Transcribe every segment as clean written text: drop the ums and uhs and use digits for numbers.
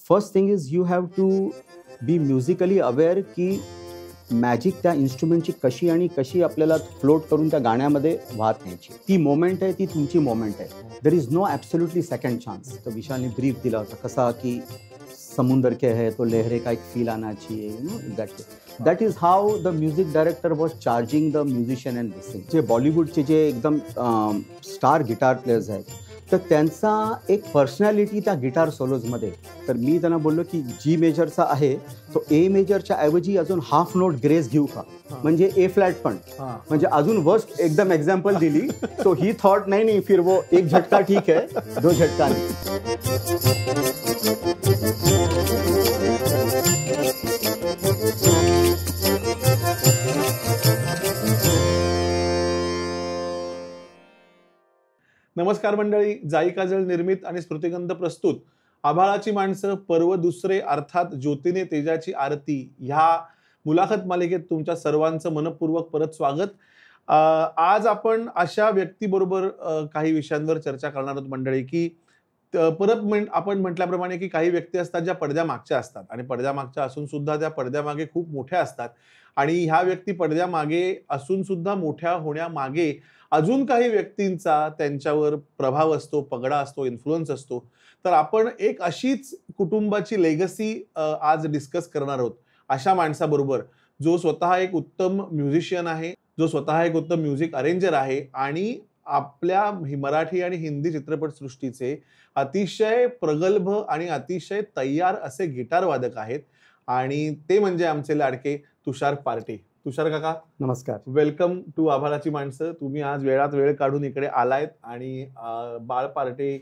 First thing is you have to be musically aware की magic त्या इन्स्ट्रुमेंटची कशी आणि कशी आपल्याला फ्लोट करून त्या गाण्यामध्ये वाहत न्यायची. ती मोमेंट आहे, ती तुमची मोमेंट आहे. There is no absolutely second chance. तर विशालने ब्रीफ दिला होता कसा की समुंदर के है तो लहरे का एक फील आना चाहिए, you know that is how the music director was charging the musician and listening. जे बॉलिवूडचे जे एकदम स्टार गिटार प्लेयर्स आहेत तर त्यांचा एक पर्सनॅलिटी त्या गिटार सोलोजमध्ये. तर मी त्यांना बोललो की जी मेजरचा आहे तो ए मेजरच्या ऐवजी अजून हाफ नोट ग्रेस घेऊ का, म्हणजे ए फ्लॅट पण, म्हणजे अजून वर्स्ट एकदम एक्झाम्पल दिली. सो ही थॉट नाही फिर वो एक झटका ठीक है, दो झटका नाही. नमस्कार मंडळी. जाई काजळ निर्मित आणि स्मृतिगंध प्रस्तुत आभाळाची माणसं पर्व दुसरे अर्थात ज्योतीने तेजाची आरती ह्या मुलाखत मालिकेत तुमच्या सर्वांचं मनपूर्वक परत स्वागत. आज आपण अशा व्यक्तीबरोबर काही विषयांवर चर्चा करणार आहोत मंडळी की परत आपण म्हटल्याप्रमाणे की काही व्यक्ती असतात ज्या पडद्यामागच्या असतात आणि पडद्यामागच्या असून सुद्धा त्या पडद्यामागे खूप मोठ्या असतात आणि ह्या व्यक्ती पडद्यामागे असून सुद्धा मोठ्या होण्यामागे अजून काही व्यक्तींचा त्यांच्यावर प्रभाव असतो, पगडा असतो, इन्फ्लुअन्स असतो. तर आपण एक अशीच कुटुंबाची लेगसी आज डिस्कस करणार आहोत अशा माणसाबरोबर, जो स्वतः एक उत्तम म्युझिशियन आहे, जो स्वतः एक उत्तम म्युझिक अरेंजर आहे आणि आपल्या मराठी आणि हिंदी चित्रपटसृष्टीचे अतिशय प्रगल्भ आणि अतिशय तय्यार असे गिटार वादक आहेत आणि ते म्हणजे आमचे लाडके तुषार पार्टे. तुषार काका नमस्कार. वेलकम टू आभाळाची माणसं. तुम्ही आज वेळात वेळ काढून इकडे आलायत आणि बाळ पार्टे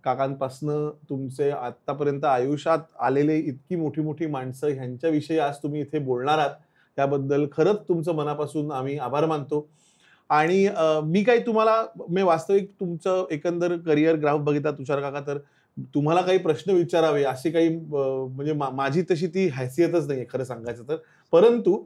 काकांपासनं तुमचे आतापर्यंत आयुष्यात आलेले इतकी मोठी मोठी माणसं ह्यांच्याविषयी आज तुम्ही इथे बोलणार आहात, त्याबद्दल खरंच तुमचं मनापासून आम्ही आभार मानतो. आणि मी काही तुम्हाला वास्तविक तुमचं एकंदर करिअर ग्राफ बघितला तुषार काका, तर तुम्हाला काही प्रश्न विचारावे अशी काही म्हणजे माझी तशी ती हैसियतच नाहीये खरं सांगायचं तर. परंतु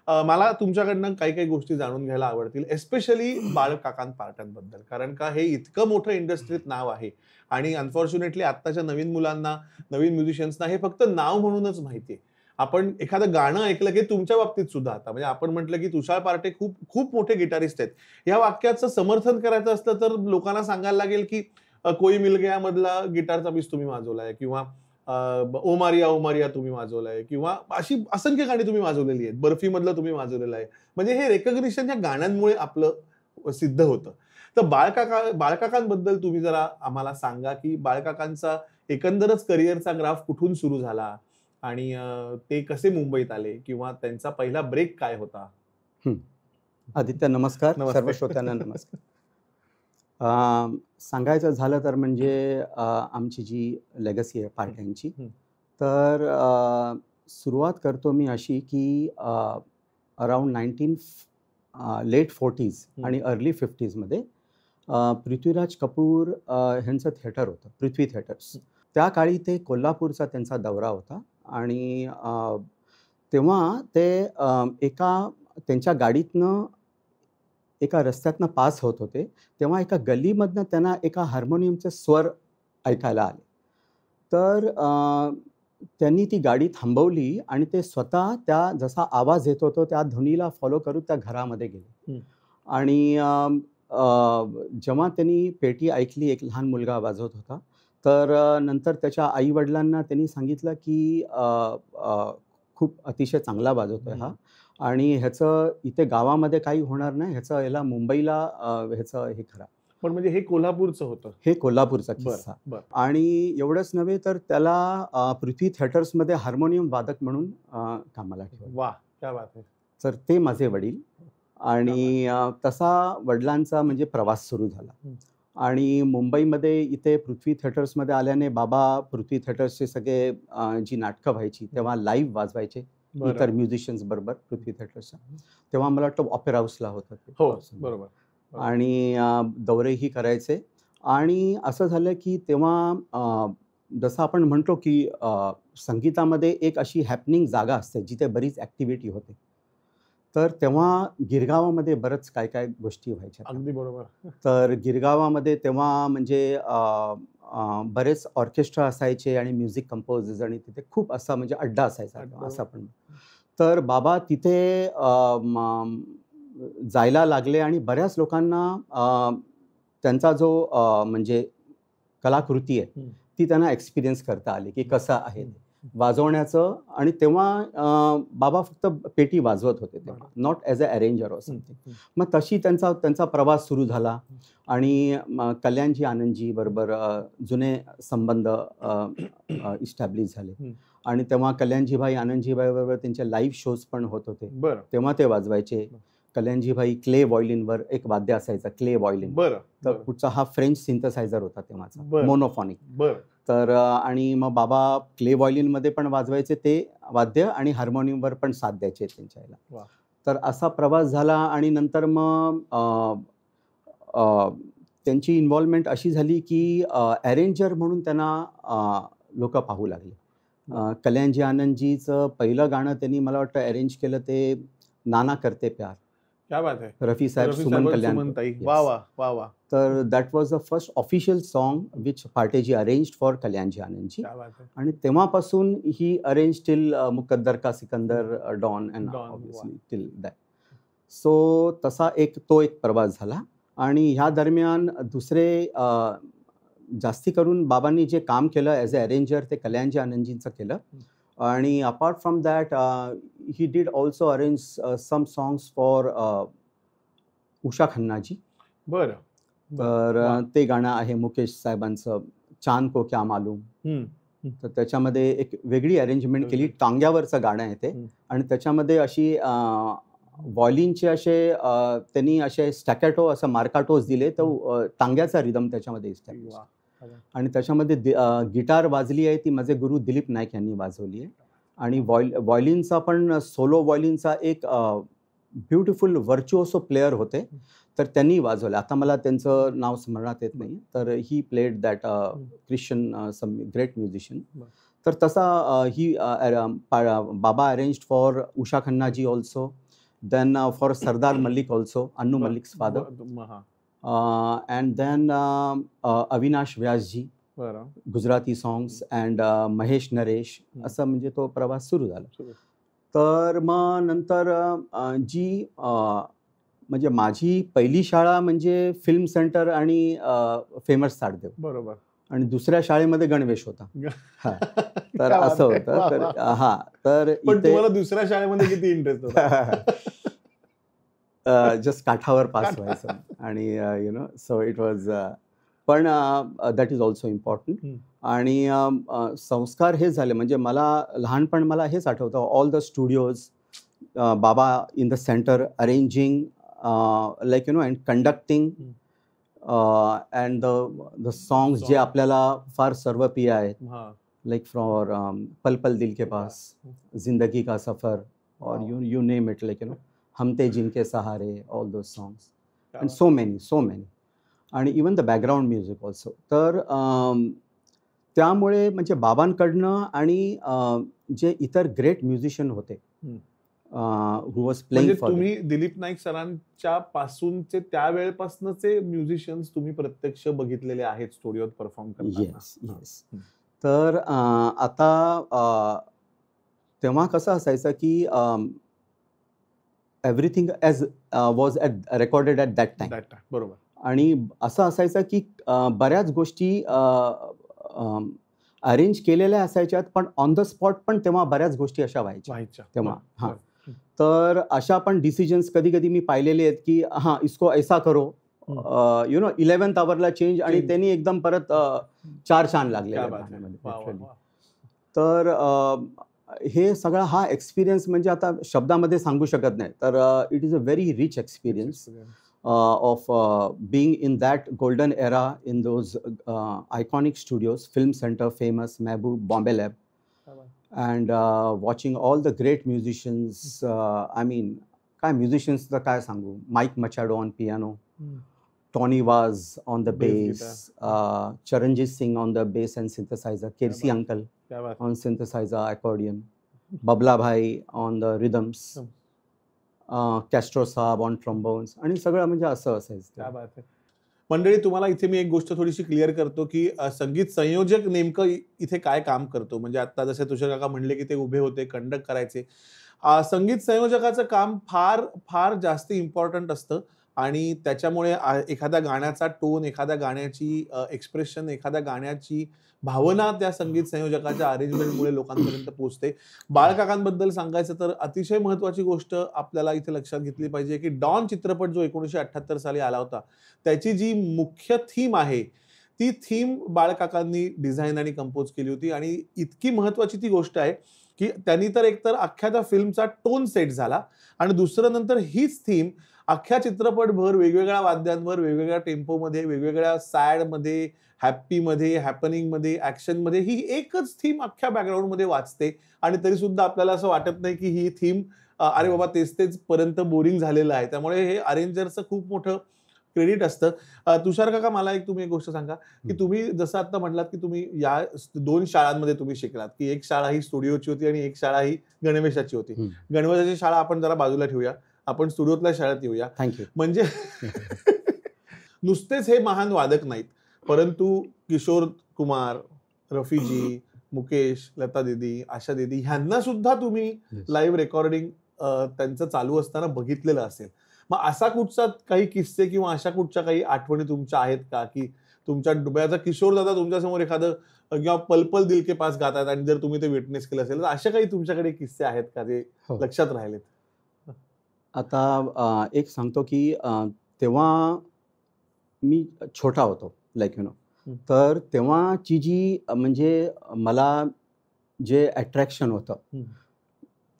मला तुमच्याकडनं काही काही गोष्टी जाणून घ्यायला आवडतील, एस्पेशली बाळ काकां पार्ट्यांबद्दल. कारण का हे इतकं मोठं इंडस्ट्रीत नाव आहे आणि अनफॉर्च्युनेटली आत्ताच्या नवीन मुलांना, नवीन म्युझिशियन्सना हे फक्त नाव म्हणूनच माहितीये. आपण एखादं गाणं ऐकलं की तुमच्या बाबतीत सुद्धा आता म्हणजे आपण म्हटलं की तुषार पार्टे खूप खूप मोठे गिटारिस्ट आहेत, या वाक्याचं समर्थन करायचं असलं तर लोकांना सांगायला लागेल की कोई मिल गया मधला गिटारचा पीस तुम्ही वाजवलाय किंवा ओ मारिया ओ मारिया तुम्ही वाजवलाय किंवा अशी असंख्य गाणी तुम्ही वाजवलेली आहेत, बर्फी मधलं तुम्ही वाजवलेलं आहे. म्हणजे हे रेकग्निशन या गाण्यांमुळे आपलं सिद्ध होतं. तर बाळकाकांबद्दल तुम्ही जरा आम्हाला सांगा की बाळकाकांचा एकंदरच करिअरचा ग्राफ कुठून सुरू झाला आणि ते कसे मुंबईत आले किंवा त्यांचा पहिला ब्रेक काय होता. आदित्य नमस्कार. सर्व श्रोत्यांना नमस्कार. सांगायचं झालं तर म्हणजे आमची जी लेगसी आहे पार्ट्यांची, तर सुरुवात करतो मी अशी की अराउंड लेट 40s आणि अर्ली 50sमध्ये पृथ्वीराज कपूर ह्यांचं थिएटर होतं, पृथ्वी थिएटर्स. त्या काळी ते कोल्हापूरचा त्यांचा दौरा होता आणि तेव्हा ते त्यांच्या गाडीतनं एका रस्त्यातनं पास होत होते, तेव्हा एका गल्लीमधनं त्यांना एका हार्मोनियमचे स्वर ऐकायला आले. तर त्यांनी ती गाडी थांबवली आणि ते स्वतः त्या जसा आवाज येत होतो त्या ध्वनीला फॉलो करून त्या घरामध्ये गेले. आणि जेव्हा त्यांनी पेटी ऐकली, एक लहान मुलगा वाजवत होता, तर नंतर त्याच्या आईवडिलांना त्यांनी सांगितलं की खूप अतिशय चांगला वाजवतोय हा आणि ह्याचं इथे गावामध्ये काही होणार नाही, ह्याला मुंबईला ह्याचं हे करा. पण म्हणजे हे कोल्हापूरचं होतं, हे कोल्हापूरचा किस्सा. आणि एवढंच नव्हे तर त्याला पृथ्वी थिएटर्समध्ये हार्मोनियम वादक म्हणून कामाला ठेवलं. वा, क्या बात आहे. तर ते माझे वडील आणि तसा वडिलांचा म्हणजे प्रवास सुरू झाला. आणि मुंबईमध्ये इथे पृथ्वी थिएटर्समध्ये आल्याने बाबा पृथ्वी थिएटर्सचे सगळे जी नाटकं व्हायची तेव्हा लाईव्ह वाजवायचे इतर म्युझिशियन्स बरोबर पृथ्वी थिएटर्सच्या. तेव्हा मला वाटतं ऑपेरा हाऊसला होतं ते. हो बरोबर. आणि दौरेही करायचे. आणि असं झालं की तेव्हा जसं आपण म्हणतो की संगीतामध्ये एक अशी हॅपनिंग जागा असते जिथे बरीच ॲक्टिव्हिटी होते. तर तेव्हा गिरगावामध्ये बरंच काय काय गोष्टी व्हायच्या. अगदी बरोबर. तर गिरगावामध्ये तेव्हा म्हणजे बरेच ऑर्केस्ट्रा असायचे आणि म्युझिक कंपोजर्स आणि तिथे खूप असा म्हणजे अड्डा असायचा अड्डा. असा पण. तर बाबा तिथे जायला लागले आणि बऱ्याच लोकांना त्यांचा जो म्हणजे कलाकृती आहे ती त्यांना एक्सपिरियन्स करता आली की कसं आहे वाजवण्याचं. आणि तेव्हा बाबा फक्त पेटी वाजवत होते तेव्हा, not as a arranger or something. मग तशी त्यांचा प्रवास सुरू झाला आणि कल्याणजी आनंदजी बरोबर जुने संबंध इस्टॅब्लिश झाले. आणि तेव्हा कल्याणजीभाई आनंदजीभाई बरोबर त्यांचे लाईव्ह शोज पण होत होते. तेव्हा ते वाजवायचे. कल्याणजीभाई क्ले व्हायोलिनवर एक वाद्य असायचं, क्ले व्हायोलिन. तर पुढचा हा फ्रेंच सिंथसायझर होता तेव्हाचा, मोनोफॉनिक. तर आणि मग बाबा क्ले व्हायोलिनमध्ये पण वाजवायचे ते वाद्य आणि हार्मोनियमवर पण साथ द्यायचे त्यांच्या ह्याला. तर असा प्रवास झाला आणि नंतर मग त्यांची इन्व्हॉल्वमेंट अशी झाली की अरेंजर म्हणून त्यांना लोक पाहू लागले. कल्याणजी आनंदजीचं पहिलं गाणं त्यांनी मला वाटतं अरेंज केलं ते नाना करते प्यार. क्या बात है. रफी साहेब, सुमन कल्याण. वाह वाह वाह वाह. तर that was the first official song which Parteji arranged for Kalyanji Anandji. आणि तेव्हापासून he arrange till Muqaddar ka Sikandar, Don and obviously till that. So तसा तो एक प्रवास झाला. आणि ह्या दरम्यान दुसरे जास्ती करून बाबांनी जे काम केलं ॲज अ अरेंजर ते कल्याणजी आनंदजींचं केलं. आणि apart from that he did also arrange some songs for Usha Khannaji. बरं. तर ते गाणं आहे मुकेश साहेबांचं, चांद को क्या मालूम. तर त्याच्यामध्ये एक वेगळी अरेंजमेंट केली, टांग्यावरचं गाणं आहे ते. आणि त्याच्यामध्ये अशी व्हायोलिनचे असे त्यांनी असे स्टॅकॅटो असं मार्काटोज दिले, तर टांग्याचा रिदम त्याच्यामध्ये इस्टॅब्लिश. आणि त्याच्यामध्ये गिटार वाजली आहे ती माझे गुरु दिलीप नाईक यांनी वाजवली आहे. आणि व्हायोलिनचा पण सोलो व्हायोलिनचा एक ब्युटिफुल व्हर्च्युओसो प्लेयर होते, तर त्यांनी वाजवलं. आता मला त्यांचं नाव स्मरणात येत नाही. तर he played that Christian some great musician. तर तसा he Baba arranged for Usha Khannaji also, then for Sardar Malik also, Annu Malik's father. And then Avinash Vyasji, Gujarati songs, and Mahesh Naresh. असं म्हणजे तो प्रवास सुरू झाला. तर मग नंतर जी म्हणजे माझी पहिली शाळा म्हणजे फिल्म सेंटर आणि फेमस साडदेव. बरोबर. आणि दुसऱ्या शाळेमध्ये गणवेश होता. तर असं होतं. तर तर तुम्हाला दुसऱ्या शाळेमध्ये किती इंटरेस्ट होता? जस्ट काठावर पास व्हायचं. आणि सो इट वॉज पण दॅट इज ऑल्सो इम्पॉर्टंट. आणि संस्कार हे झाले म्हणजे मला लहानपण मला हेच आठवतं, ऑल द स्टुडिओज, बाबा in the centre arranging like and conducting and the songs जे आपल्याला फार सर्वप्रिय आहेत, like for apple Pal Dil Ke pass, जिंदगी का सफर, और you name it, like Hum the Jinke Sahare, all those songs and so many. आणि even the background music also. तर त्यामुळे म्हणजे बाबांकडनं आणि जे इतर ग्रेट म्युझिशियन होते हु वॉज प्लेइंग फॉर, तुम्ही दिलीप नाईक सरांच्या पासूनचे त्यावेळेपासूनचे म्युझिशियन्स तुम्ही प्रत्यक्ष बघितलेले आहेत स्टुडिओत परफॉर्म करताना. येस. तर आता तेव्हा कसं असायचं की everything as was recorded at that time. बरोबर. आणि असं असायचं की बऱ्याच गोष्टी अरेंज केलेल्या असायच्यात, पण ऑन द स्पॉट पण तेव्हा बऱ्याच गोष्टी अशा व्हायच्या तेव्हा. तर अशा पण डिसिजन्स कधी कधी मी पाहिलेले आहेत की इसको ऐसा करो, 11th आवरला चेंज, आणि त्यांनी एकदम परत 4 चांद लागले गाण्यामध्ये. तर हे सगळा हा एक्सपिरियन्स म्हणजे आता शब्दामध्ये सांगू शकत नाही. तर it is a very rich experience of being in that golden era in those iconic studios, Film Center, famous, Mehboob, Bombay Lab, and watching all the great musicians. I mean, काय musicians चं काय सांगू, Mike Machado on piano, Tony Vaz on the bass, Charanjit Singh on the bass and synthesizer, Kirsi Uncle on synthesizer, accordion, Babla Bhai on the rhythms, Castro साहब on trombones, आणि सगळं म्हणजे असं असायचं. क्या बात है. मंडळी, तुम्हाला इथे मी एक गोष्ट थोडीशी क्लिअर करतो की संगीत संयोजक नेमकं इथे काय काम करतो. म्हणजे आता जसे तुषार काका म्हणले की ते उभे होते, कंडक्ट करायचे. संगीत संयोजकाचं काम फार फार जास्त इम्पॉर्टंट असतं आणि त्याच्यामुळे एखाद्या गाण्याचा टोन, एखाद्या गाण्याची एक्सप्रेशन, एखाद्या गाण्याची भावना त्या संगीत संयोजकाच्या अरेंजमेंटमुळे लोकांपर्यंत पोहोचते. बाळकाकांबद्दल सांगायचं तर अतिशय महत्त्वाची गोष्ट आपल्याला इथे लक्षात घेतली पाहिजे की डॉन चित्रपट जो 1978 साली आला होता, त्याची जी मुख्य थीम आहे, ती थीम बाळकाकांनी डिझाइन आणि कंपोज केली होती आणि इतकी महत्त्वाची ती गोष्ट आहे की त्यांनी तर एकतर अख्ख्या त्या फिल्मचा टोन सेट झाला आणि दुसरं नंतर हीच थीम अख्ख्या चित्रपटभर वेगवेगळ्या वाद्यांवर, वेगवेगळ्या टेम्पोमध्ये, वेगवेगळ्या सॅडमध्ये, हॅपीमध्ये, हॅपनिंगमध्ये, ॲक्शनमध्ये ही एकच थीम अख्ख्या बॅकग्राऊंडमध्ये वाजते आणि तरीसुद्धा आपल्याला असं वाटत नाही की ही थीम अरे बाबा तेच पर्यंत बोरिंग झालेलं आहे. त्यामुळे हे अरेंजरचं खूप मोठं क्रेडिट असतं. तुषार काका, मला तुम्ही एक गोष्ट सांगा की तुम्ही जसं आता म्हटलात की तुम्ही या 2 शाळांमध्ये तुम्ही शिकलात, की एक शाळा ही स्टुडिओची होती आणि एक शाळा ही गणवेशाची होती. गणवेशाची शाळा आपण जरा बाजूला ठेवूया, आपण स्टुडिओतल्या शाळेत येऊया. थँक्यू. म्हणजे नुसतेच हे महान वादक नाहीत, परंतु किशोर कुमार, रफीजी, मुकेश, लता दीदी, आशा दीदी ह्यांना सुद्धा तुम्ही लाईव्ह रेकॉर्डिंग त्यांचं चालू असताना बघितलेलं असेल. मग असा कुठचा काही किस्से किंवा अशा कुठच्या काही आठवणी तुमच्या आहेत का की तुमच्या डोळ्याचा किशोर दादा तुमच्यासमोर एखादं किंवा पल पल दिल के पास गातात आणि जर तुम्ही ते विटनेस केलं असेल तर अशा काही तुमच्याकडे किस्से आहेत का जे लक्षात राहिलेत? आता एक सांगतो की तेव्हा मी छोटा होतो, लाईक तर तेव्हाची जी म्हणजे मला जे अट्रॅक्शन होतं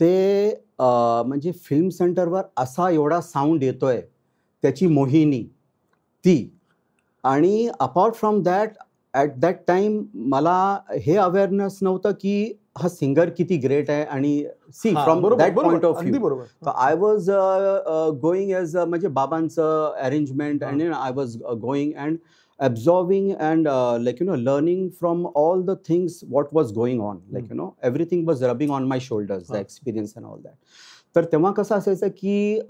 ते म्हणजे फिल्म सेंटरवर असा एवढा साऊंड येतोय, त्याची मोहिनी ती. आणि apart from that, at that time मला हे अवेअरनेस नव्हतं की हा सिंगर किती ग्रेट आहे आणि see from that point of view. तर आय वॉज गोईंग एज म्हणजे बाबांचं अरेंजमेंट आणि I was going and absorbing and learning from all the things what was going on, everything was rubbing on my shoulders, the experience and all that. तर तेव्हा कसं असायचं की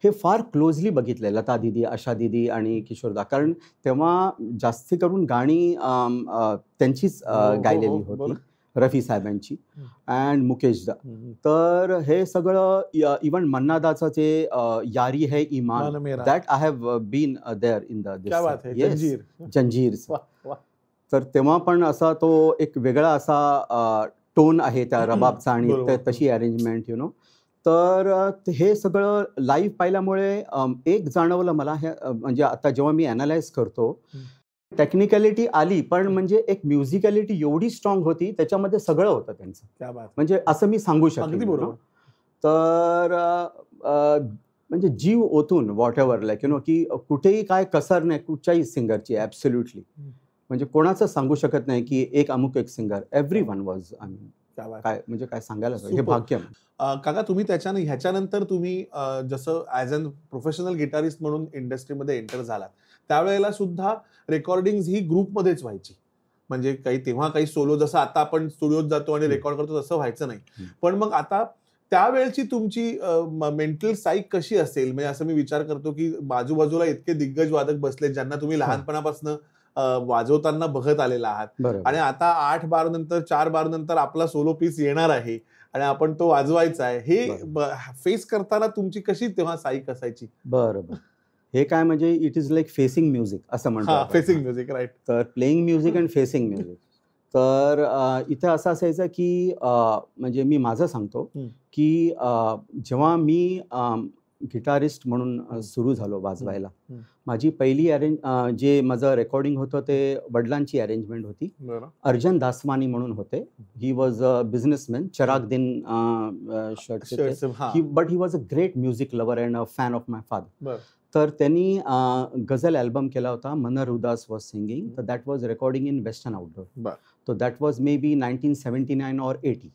हे फार क्लोजली बघितलंय लता दीदी, आशा दीदी आणि किशोरदा, कारण तेव्हा जास्ती करून गाणी त्यांचीच गायलेली होती, रफी साहेबांची अँड मुकेशदा. तर हे सगळं इवन मन्नादाचं जे Yaari hai Imaan, that I have been there in the Zanjeer. तर तेव्हा पण असा तो एक वेगळा असा टोन आहे त्या रबाबचा आणि तशी अरेंजमेंट तर हे सगळं लाईव्ह पाहिल्यामुळे एक जाणवलं मला, हे म्हणजे आता जेव्हा मी अनालाइज करतो, टेक्निकॅलिटी आली पण म्हणजे एक म्युझिकॅलिटी एवढी स्ट्रॉंग होती, त्याच्यामध्ये सगळं होतं त्यांचं, म्हणजे असं मी सांगू शकतो. तर म्हणजे जीव ओतून व्हॉट एव्हर की कुठेही काय कसर नाही कुठच्याही सिंगरची, ॲब्सोल्युटली. म्हणजे कोणाचं सांगू शकत नाही की एक अमुक एक सिंगर, एव्हरी वन वॉज, काय म्हणजे काय सांगायला हे भाग्य. काका, तुम्ही ह्याच्यानंतर तुम्ही जसं ॲज अन प्रोफेशनल गिटारिस्ट म्हणून इंडस्ट्रीमध्ये एंटर झालात, त्यावेळेला सुद्धा रेकॉर्डिंग ही ग्रुपमध्येच व्हायची. म्हणजे तेव्हा काही सोलो जसं आता आपण स्टुडिओत जातो आणि रेकॉर्ड करतो तसं व्हायचं नाही. पण मग आता त्यावेळची तुमची मेंटल साईक कशी असेल? म्हणजे असं मी विचार करतो की बाजूबाजूला इतके दिग्गज वादक बसले ज्यांना तुम्ही लहानपणापासून वाजवताना बघत आलेला आहात आणि आता 8 बार नंतर 4 बार नंतर आपला सोलो पीस येणार आहे आणि आपण तो वाजवायचा आहे, हे फेस करताना तुमची कशी तेव्हा साईक असायची? बरोबर. हे काय म्हणजे it is like facing music असं म्हणतो. Facing music, right. तर playing music and facing music. तर इथे असं असायचं की म्हणजे मी माझं सांगतो की जेव्हा मी गिटारिस्ट म्हणून सुरू झालो वाजवायला, माझी पहिली जे माझं रेकॉर्डिंग होतं ते वडिलांची अरेंजमेंट होती. अर्जन दासवानी म्हणून होते. ही वॉज अ बिझनेसमॅन, चराग दिन शर्ट, but he was a great music lover and a fan of my father. तर त्यांनी गझल अल्बम केला होता, मनर उदास वॉज सिंगिंग. तर that was recording in Western Outdoor. तो that was maybe 1979 or 80,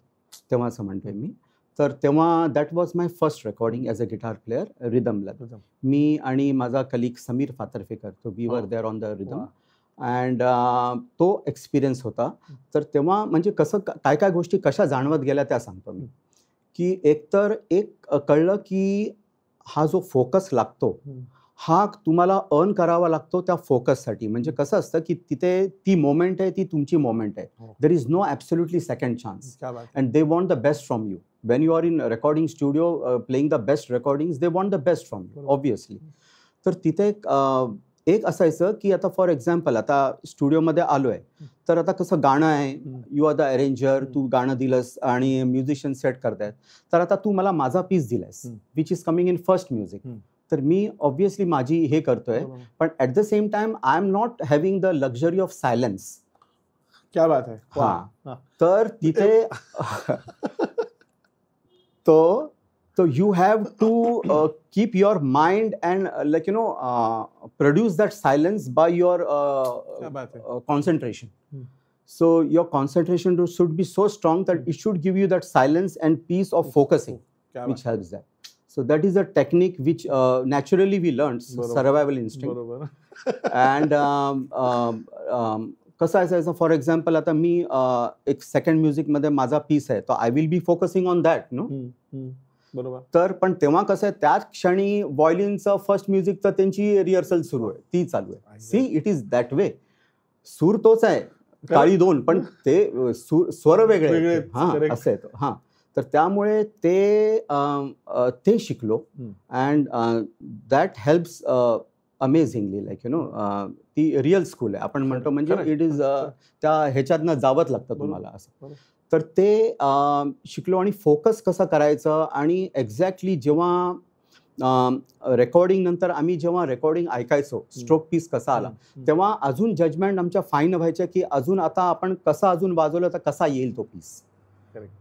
तेव्हा असं म्हणतोय मी. तर तेव्हा that was my first recording as a guitar player, रिदमला. मी आणि माझा कलिग समीर फातर्फेकर, तो we were there on the rhythm and तो एक्सपिरियन्स होता. तर तेव्हा म्हणजे कसं काय काय गोष्टी कशा जाणवत गेल्या त्या सांगतो मी. की एकतर एक कळलं की हा जो फोकस लागतो हा तुम्हाला अर्न करावा लागतो त्या फोकससाठी. म्हणजे कसं असतं की तिथे ती मोमेंट आहे, ती तुमची मोमेंट आहे. There is no absolutely second chance and they want the best from you. When you are in recording studio playing the best recordings, they want the best from you obviously. तर तिथे एक असायचं की आता for example आता स्टुडिओमध्ये आलोय, तर आता कसं गाणं आहे, यू आर द अरेंजर, तू गाणं दिलंस आणि म्युझिशियन सेट करतायत, तर आता तू मला माझा पीस दिलायस which is coming in first music. तर मी ऑब्व्हियसली माझी हे करतोय, पण at the same time I am not having the luxury of silence. क्या बात आहे. हा, तर तिथे so you have to keep your mind and produce that silence by your concentration. So your concentration should be so strong that it should give you that silence and peace of focusing, which helps that. So that is a technique which naturally we learned, survival instinct. And कसं असायचं, for example आता मी एक second म्युझिकमध्ये माझा piece आहे, तर I will be focusing on that no. बरोबर. तर पण तेव्हा कसं आहे, त्याच क्षणी व्हायोलिनचं फर्स्ट म्युझिक तर त्यांची रिहर्सल सुरू आहे, ती चालू आहे. सी इट इज दॅट वे. सूर तोच आहे, काळी दोन, पण ते स्वर वेगळे. हा, असं आहे. हा, तर त्यामुळे ते शिकलो and that helps amazingly. Like ती रिअल स्कूल आहे आपण म्हणतो, म्हणजे इट इज त्या ह्याच्यातनं जावंच लागतं तुम्हाला असं. तर ते शिकलो आणि फोकस कसं करायचं. आणि एक्झॅक्टली जेव्हा रेकॉर्डिंग नंतर आम्ही जेव्हा रेकॉर्डिंग ऐकायचो, स्ट्रोक पीस कसा आला, तेव्हा अजून जजमेंट आमच्या फाईन व्हायच्या की अजून आता आपण कसं अजून वाजवलं तर कसा येईल तो पीस.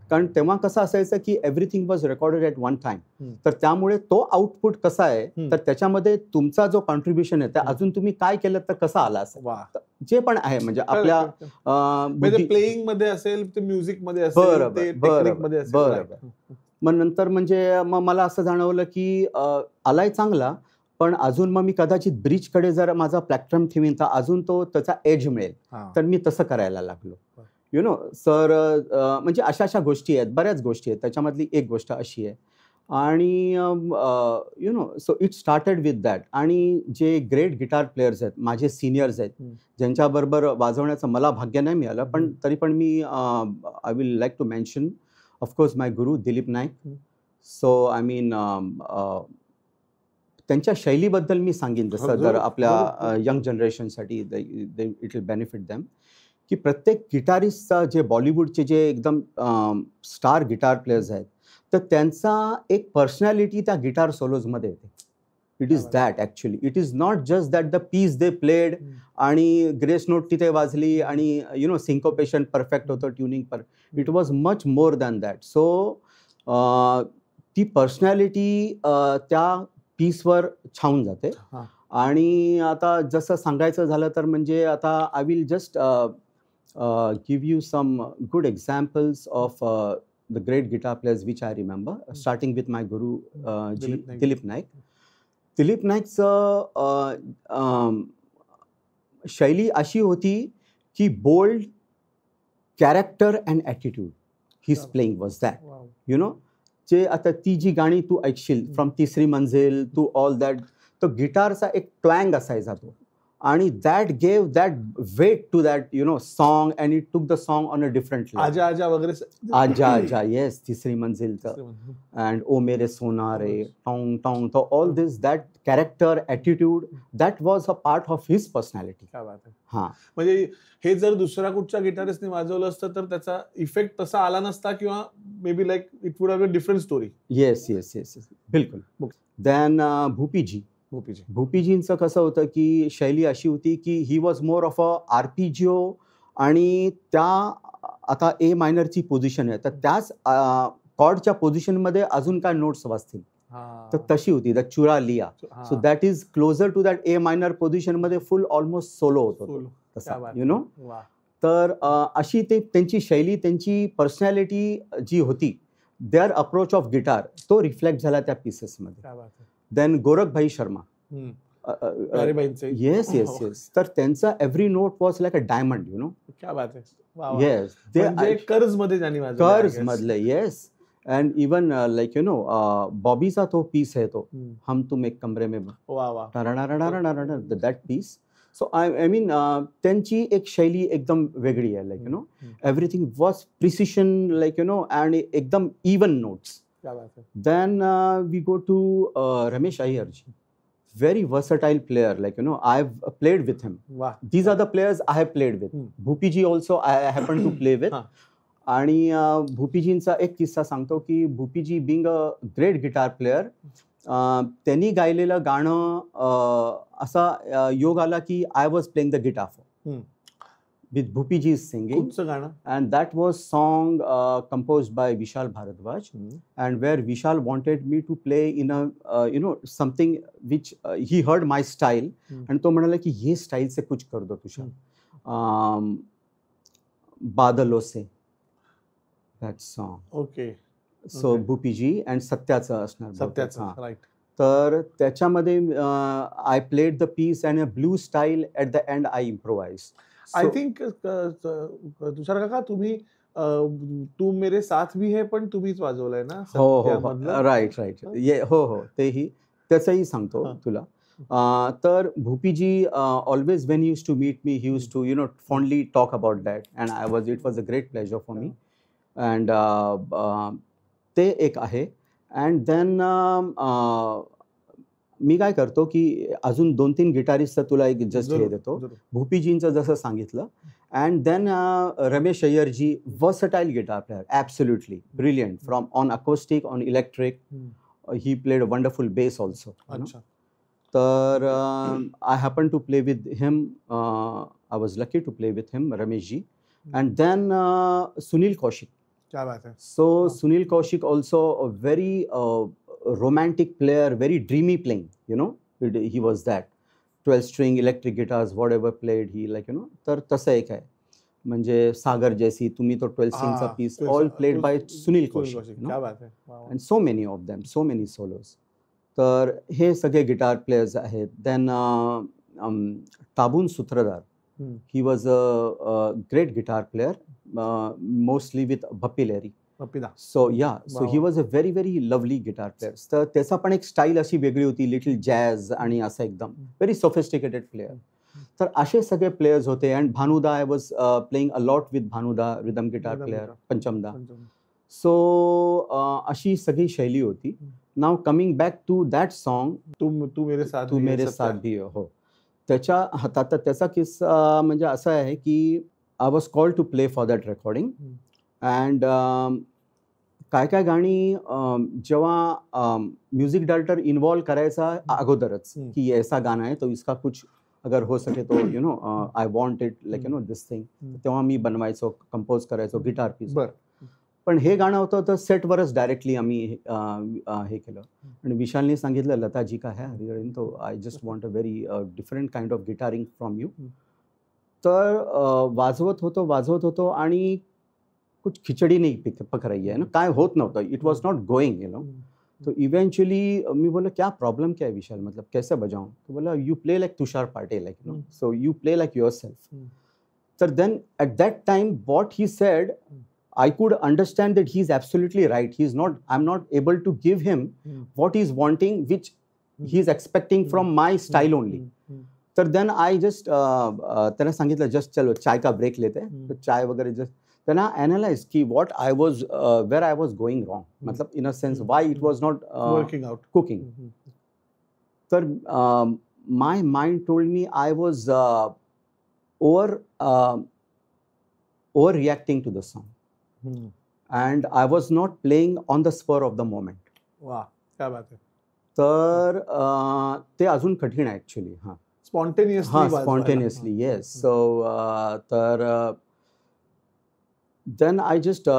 कारण तेव्हा कसं असायचं की everything was recorded at one time. तर त्यामुळे तो आउटपुट कसा आहे, तर त्याच्यामध्ये तुमचा जो कॉन्ट्रीब्युशन आहे, त्या अजून तुम्ही काय केलं तर कसा आला असेल, जे पण आहे. म्हणजे आपल्या प्लेइंग मध्ये असेल, म्युझिक मध्ये असेल, टेक्निकमध्ये असेल. बरोबर. मग नंतर म्हणजे मग मला असं जाणवलं की आलाय चांगला, पण अजून मग मी कदाचित ब्रिजकडे जर माझा प्लॅटफॉर्म ठेवीन तर अजून तो त्याचा एज मिळेल. तर मी तसं करायला लागलो. सर म्हणजे अशा गोष्टी आहेत, बऱ्याच गोष्टी आहेत. त्याच्यामधली एक गोष्ट अशी आहे. आणि so it started with that. आणि जे ग्रेट गिटार प्लेयर्स आहेत, माझे सिनियर्स आहेत, ज्यांच्याबरोबर वाजवण्याचं मला भाग्य नाही मिळालं, पण तरी पण मी I will like to mention of course my guru Dilip Naik. So I mean त्यांच्या शैलीबद्दल मी सांगेन, जसं जर आपल्या यंग जनरेशनसाठी इट विल बेनिफिट दॅम, की प्रत्येक गिटारिस्टचा जे बॉलिवूडचे जे एकदम स्टार गिटार प्लेयर्स आहेत, तर त्यांचा एक पर्सनॅलिटी त्या गिटार सोलोजमध्ये येते. It is that actually. It is not just that the piece they played आणि ग्रेस नोट तिथे वाजली आणि सिंकोपेशन परफेक्ट होतं, tuning perfect. It was much more than that. So ती पर्सनॅलिटी त्या पीसवर छावून जाते. आणि आता जसं सांगायचं झालं तर म्हणजे आता I will just give you some good examples of the great guitar players which I remember, starting with my guru Dilip Naik. Dilip Naik's शैली अशी होती की bold character and attitude his playing was that. जे आता ती जी गाणी तू ऐकशील, from तिसरी मंजिल टू ऑल दॅट, तो गिटारचा एक ट्वँग असायचा तो, आणि that gave that weight to that song, and it took the song on a different level. आजा आजा वगैरे, आजा आजा, येस, तिसरी मंजिलचं, अँड ओ मेरे सोनारे, टॉंग टॉंग, तो all this, that character, attitude, that was a part of his personality. हा, म्हणजे हे जर दुसऱ्या कुठच्या गिटारिस्टने वाजवलं असतं तर त्याचा इफेक्ट तसा आला नसता, किंवा may be like it would have a different story. Yes yes yes, बिलकुल. देन भूपीजींचं कसं होतं की शैली अशी होती की he was more of a आर्पिजिओ, आणि त्या आता ए मायनरची पोझिशन आहे, तर त्याच कॉर्डच्या पोझिशनमध्ये अजून काय नोट्स वाजतील, तर तशी होती द चुरा लिया. So that is closer to that A minor पोझिशनमध्ये फुल ऑलमोस्ट सोलो होतो तसा, तर अशी ते त्यांची शैली, त्यांची पर्सनॅलिटी जी होती, देअर अप्रोच ऑफ गिटार, तो रिफ्लेक्ट झाला त्या पीसेसमध्ये. Then Gorakhbhai Sharma, yes yes yes, तर त्यांचा every note was like a diamond, क्या बात आहे. येस, कर्ज मधले, yes. And even like you know बॉबीचा तो पीस आहे तो हम तुम एक कमरे में वा वा that piece. So I mean त्यांची एक शैली एकदम वेगळी आहे, like you know everything was precision, like you know, आणि एकदम even notes. Then we go to Ramesh Iyer-ji, very versatile player, like you know, I've played with him. Wow. These are the players I have played with. Bhupi-ji also I happen to play with. आणि भूपीजींचा एक किस्सा सांगतो की Bhupiji being a great guitar player, त्यांनी गायलेलं गाणं असा योग आला की I was playing the guitar for with Bhupiji's singing, and that was song composed by Vishal Bharadwaj, and where Vishal wanted me to play in a you know, something which he heard my style, and तो म्हणाला की ये style से कुछ कर दो तुषार, बादलों से, that song. Okay. So Bhupiji and सत्याचं असणार, सत्याचं, right. तर त्याच्यामध्ये I played the piece and a blue style at the end I improvised. I think Tushar काका तुम्ही तू मेरे साथ भी है पण तुम्हीच वाजवलंय ना? हो, राईट हो, तेही त्याचंही सांगतो तुला. तर Bhupiji always when use to meet me, he use to you know fondly talk about that, and it was a great pleasure for me. And ते एक आहे. अँड देन मी काय करतो की अजून 2-3 गिटारिस्ट तुला एक जस्ट हे देतो. भूपीजींचं जसं सांगितलं. And then Ramesh Iyerji, versatile guitar player, absolutely brilliant, from on acoustic, on electric, he played wonderful bass also. तर I happen to play with him, I was lucky to play with him, Rameshji. And then Sunil Kaushik. क्या बात है. So Sunil Kaushik also a very romantic player, very dreamy playing, you know, he was that 12 string electric guitars whatever played he, like you know. तर तसं एक आहे म्हणजे सागर जैसी, तुम्ही तो 12 string चा piece all played by Sunil Kaushik, क्या बात है. and so many of them, so many solos. तर हे सगळे गिटार प्लेयर्स आहेत. देन ताबून सूत्रधार, he was a great guitar player, mostly with Bappi Lahiri. So yeah, so he was a very very lovely guitar player. तर त्याचा पण एक style अशी वेगळी होती, लिटिल जॅझ आणि असं एकदम व्हेरी सोफिस्टिकेटेड प्लेयर. तर असे सगळे प्लेयर्स होते. And Bhanuda, I was playing a lot with Bhanuda, rhythm guitar player, Panchamda. So अशी सगळी शैली होती. Now coming back to that song, तू मेरे साथ भी हो, त्याच्या हातात त्याचा किस्सा म्हणजे असा आहे की I was called to play for that recording. And काय गाणी जेव्हा म्युझिक डायरेक्टर इन्व्हॉल्व करायचा अगोदरच की ऐसा गाणं आहे तो इसका कुछ अगर हो सके तो U know I want it like you no this thing, तेव्हा मी बनवायचो, कंपोज करायचो गिटार पीस. पण हे गाणं होतं तर सेटवरच डायरेक्टली आम्ही हे केलं. आणि विशालने सांगितलं लताजी का है हरिहरन, तो I just want a very different kind of guitaring from you. तर वाजवत होतो आणि कुछ खिचडी नहीं पक रही है ना, काय होत नव्हतं, it was not going, you know. तो इवेंचुअली मी बोला क्या प्रॉब्लम क्या है विशाल, मतलब कैसे बजाऊं? तो बोला you play like Tushar Pate, like you know, so you play like yourself. तर then at that time what he said, I could understand that he is absolutely right. I'm not able to give him what he's wanting, which he's expecting from my style only. तर then I just त्याला सांगितलं just चलो चाय का break लेते हैं. तर चाय वगैरे just त्यांना अनालाइज की what I was where I was going wrong, मतलब in a sense why it was not working out cooking. तर my mind told me I was overreacting to the song. And I was not playing on the spur of the moment. वाह, क्या बात है. तर ते अजून कठीण आहे ऍक्च्युली. Spontaneously yes. सो तर देन आय जस्ट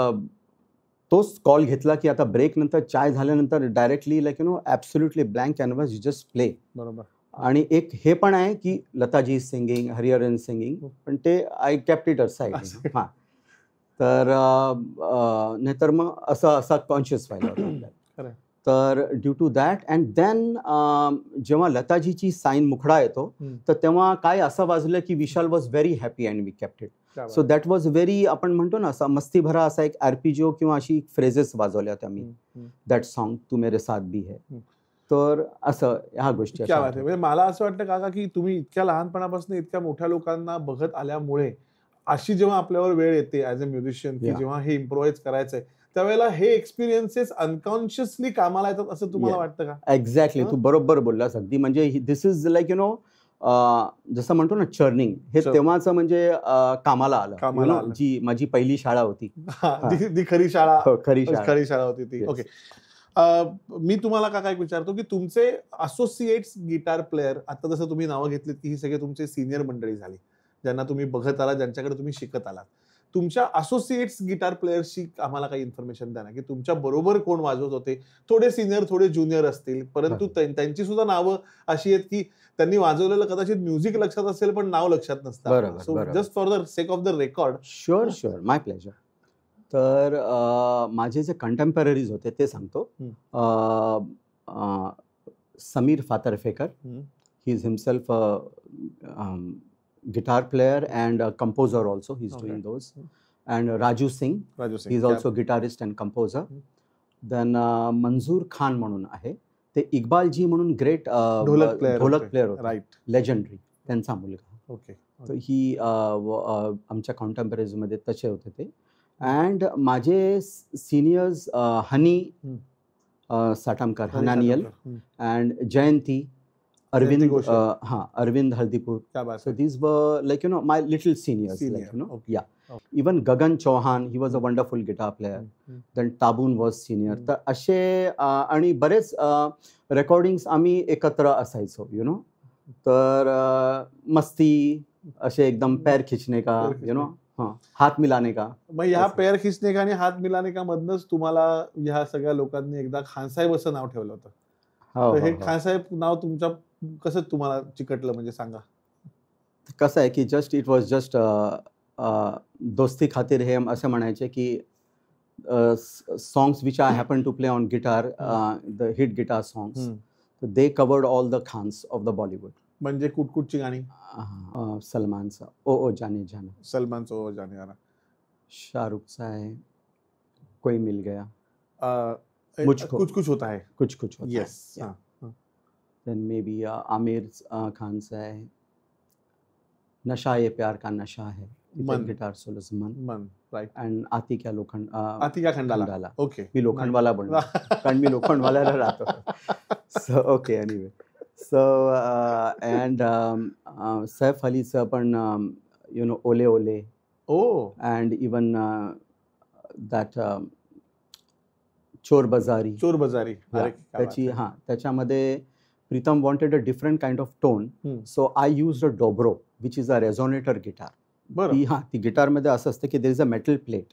तोच कॉल घेतला की आता ब्रेक नंतर चाय झाल्यानंतर directly like you know absolutely blank canvas, you just play. बरोबर. आणि एक हे पण आहे की लताजी सिंगिंग, हरिहरन सिंगिंग, पण ते आय केप्ट इट असाइड. हां. तर नाहीतर मग असा कॉन्शियस व्हायला होता. तर due to that and then जेव्हा लताजीची साईन मुखडा येतो तर तेव्हा काय असं वाजलं की Vishal was very happy and we kept it. So that was very, आपण म्हणतो ना असा मस्ती भरा असा एक आरपीजीओ किंवा अशी फ्रेजेस वाजवल्या होत्या मी दॅट सॉन्ग तू मेरे साथ भी है. तर असं ह्या गोष्टी क्या बात आहे. म्हणजे मला असं वाटतं काका की तुम्ही इतक्या लहानपणापासून इतक्या मोठ्या लोकांना बघत आल्यामुळे अशी जेव्हा आपल्यावर वेळ येते ॲज अ म्युझिशियन की जेव्हा हे इम्प्रोव्हाइज करायचंय त्यावेळेला हे एक्सपिरियन्सेस अनकॉन्शियसली कामाला येतात असं तुम्हाला वाटतं का? एक्झॅक्टली, तू बरोबर बोललास अगदी. म्हणजे दिस इज लाईक यु नो जसं म्हणतो ना चर्निंग, हे तेव्हाच म्हणजे कामाला आलं. जी माझी पहिली शाळा होती, ती खरी शाळा खरी शाळा होती ती. ओके. मी तुम्हाला का काय विचारतो की तुमचे असोसिएट्स गिटार प्लेअर, आता जसं तुम्ही नावं घेतलीत की ही सगळे तुमचे सिनियर मंडळी झाली ज्यांना तुम्ही बघत आलात, ज्यांच्याकडे तुम्ही शिकत आलात. तुमच्या असोसिएट्स गिटार प्लेयर्सची आम्हाला काही इन्फॉर्मेशन द्या ना की तुमच्या बरोबर कोण वाजवत होते. थोडे सिनियर थोडे ज्युनियर असतील, परंतु त्यांची सुद्धा नावं अशी आहेत की त्यांनी वाजवलेलं कदाचित म्युझिक लक्षात असेल पण नाव लक्षात नसतं. So just for the sake of the record. Sure, my pleasure. तर माझे जे कंटेम्पररीज होते ते सांगतो. Sameer Phatarphekar, he is himself guitar player and a composer also. He's doing those. And Raju Singh. He's also guitarist and composer. Then Manzoor Khan म्हणून आहे, ते इक्बाल जी म्हणून ग्रेट ढोलक प्लेअर होते, राईट, लेजेंडरी, त्यांचा मुलगा. ओके. तर ही आमच्या कॉन्टेम्पररीज मध्ये तसे होते ते. अँड माझे सिनियर्स हनी साटमकर, हनानियल, and Jayanti, Arvind Haldipur. So these were like my little seniors, yeah. Even Gagan Chauhan, he was a wonderful guitar player. Then Tabun was senior. तर असे आणि बरेच रेकॉर्डिंग्स आम्ही एकत्र असायचो, तर मस्ती असे एकदम पैर खिचणे का, हात मिलाने का. मग ह्या पैर खिचणे का आणि हात मिलाने का मधनच तुम्हाला ह्या सगळ्या लोकांनी एकदा खानसाहेब असं नाव ठेवलं होतं. तर हे खानसाहेब नाव तुमच्या कसं तुम्हाला चिकटलं, म्हणजे सांगा. कसं आहे की इट वॉज जस्ट दोस्ती खातीर हे असं म्हणायचे की songs which I happen to play on guitar, the hit guitar songs, they covered all the Khans of the Bollywood. म्हणजे कुठची गाणी? सलमानचा ओ जाने जाना, सलमानचा ओ जाने जाना, शाहरुखचा आहे कोई मिल गया, कुछ होता है, कुछ होता है. Yes. Then maybe Aamir Khan से है नशा ये प्यार का नशा है, guitar solos man, right. And आतिका खंडाला. ओके. मी लोखंडवाला बनलो कारण मी लोखंडवाल्याला राहतो. So okay, anyway. So and Saif अलीचं पण ओले ओले, अँड इवन दॅट चोर बजारी. त्याची त्याच्यामध्ये Pritam wanted a different kind of tone, so I used a dobro which is a resonator guitar. ती गिटारमध्ये असं असतं की there is a metal plate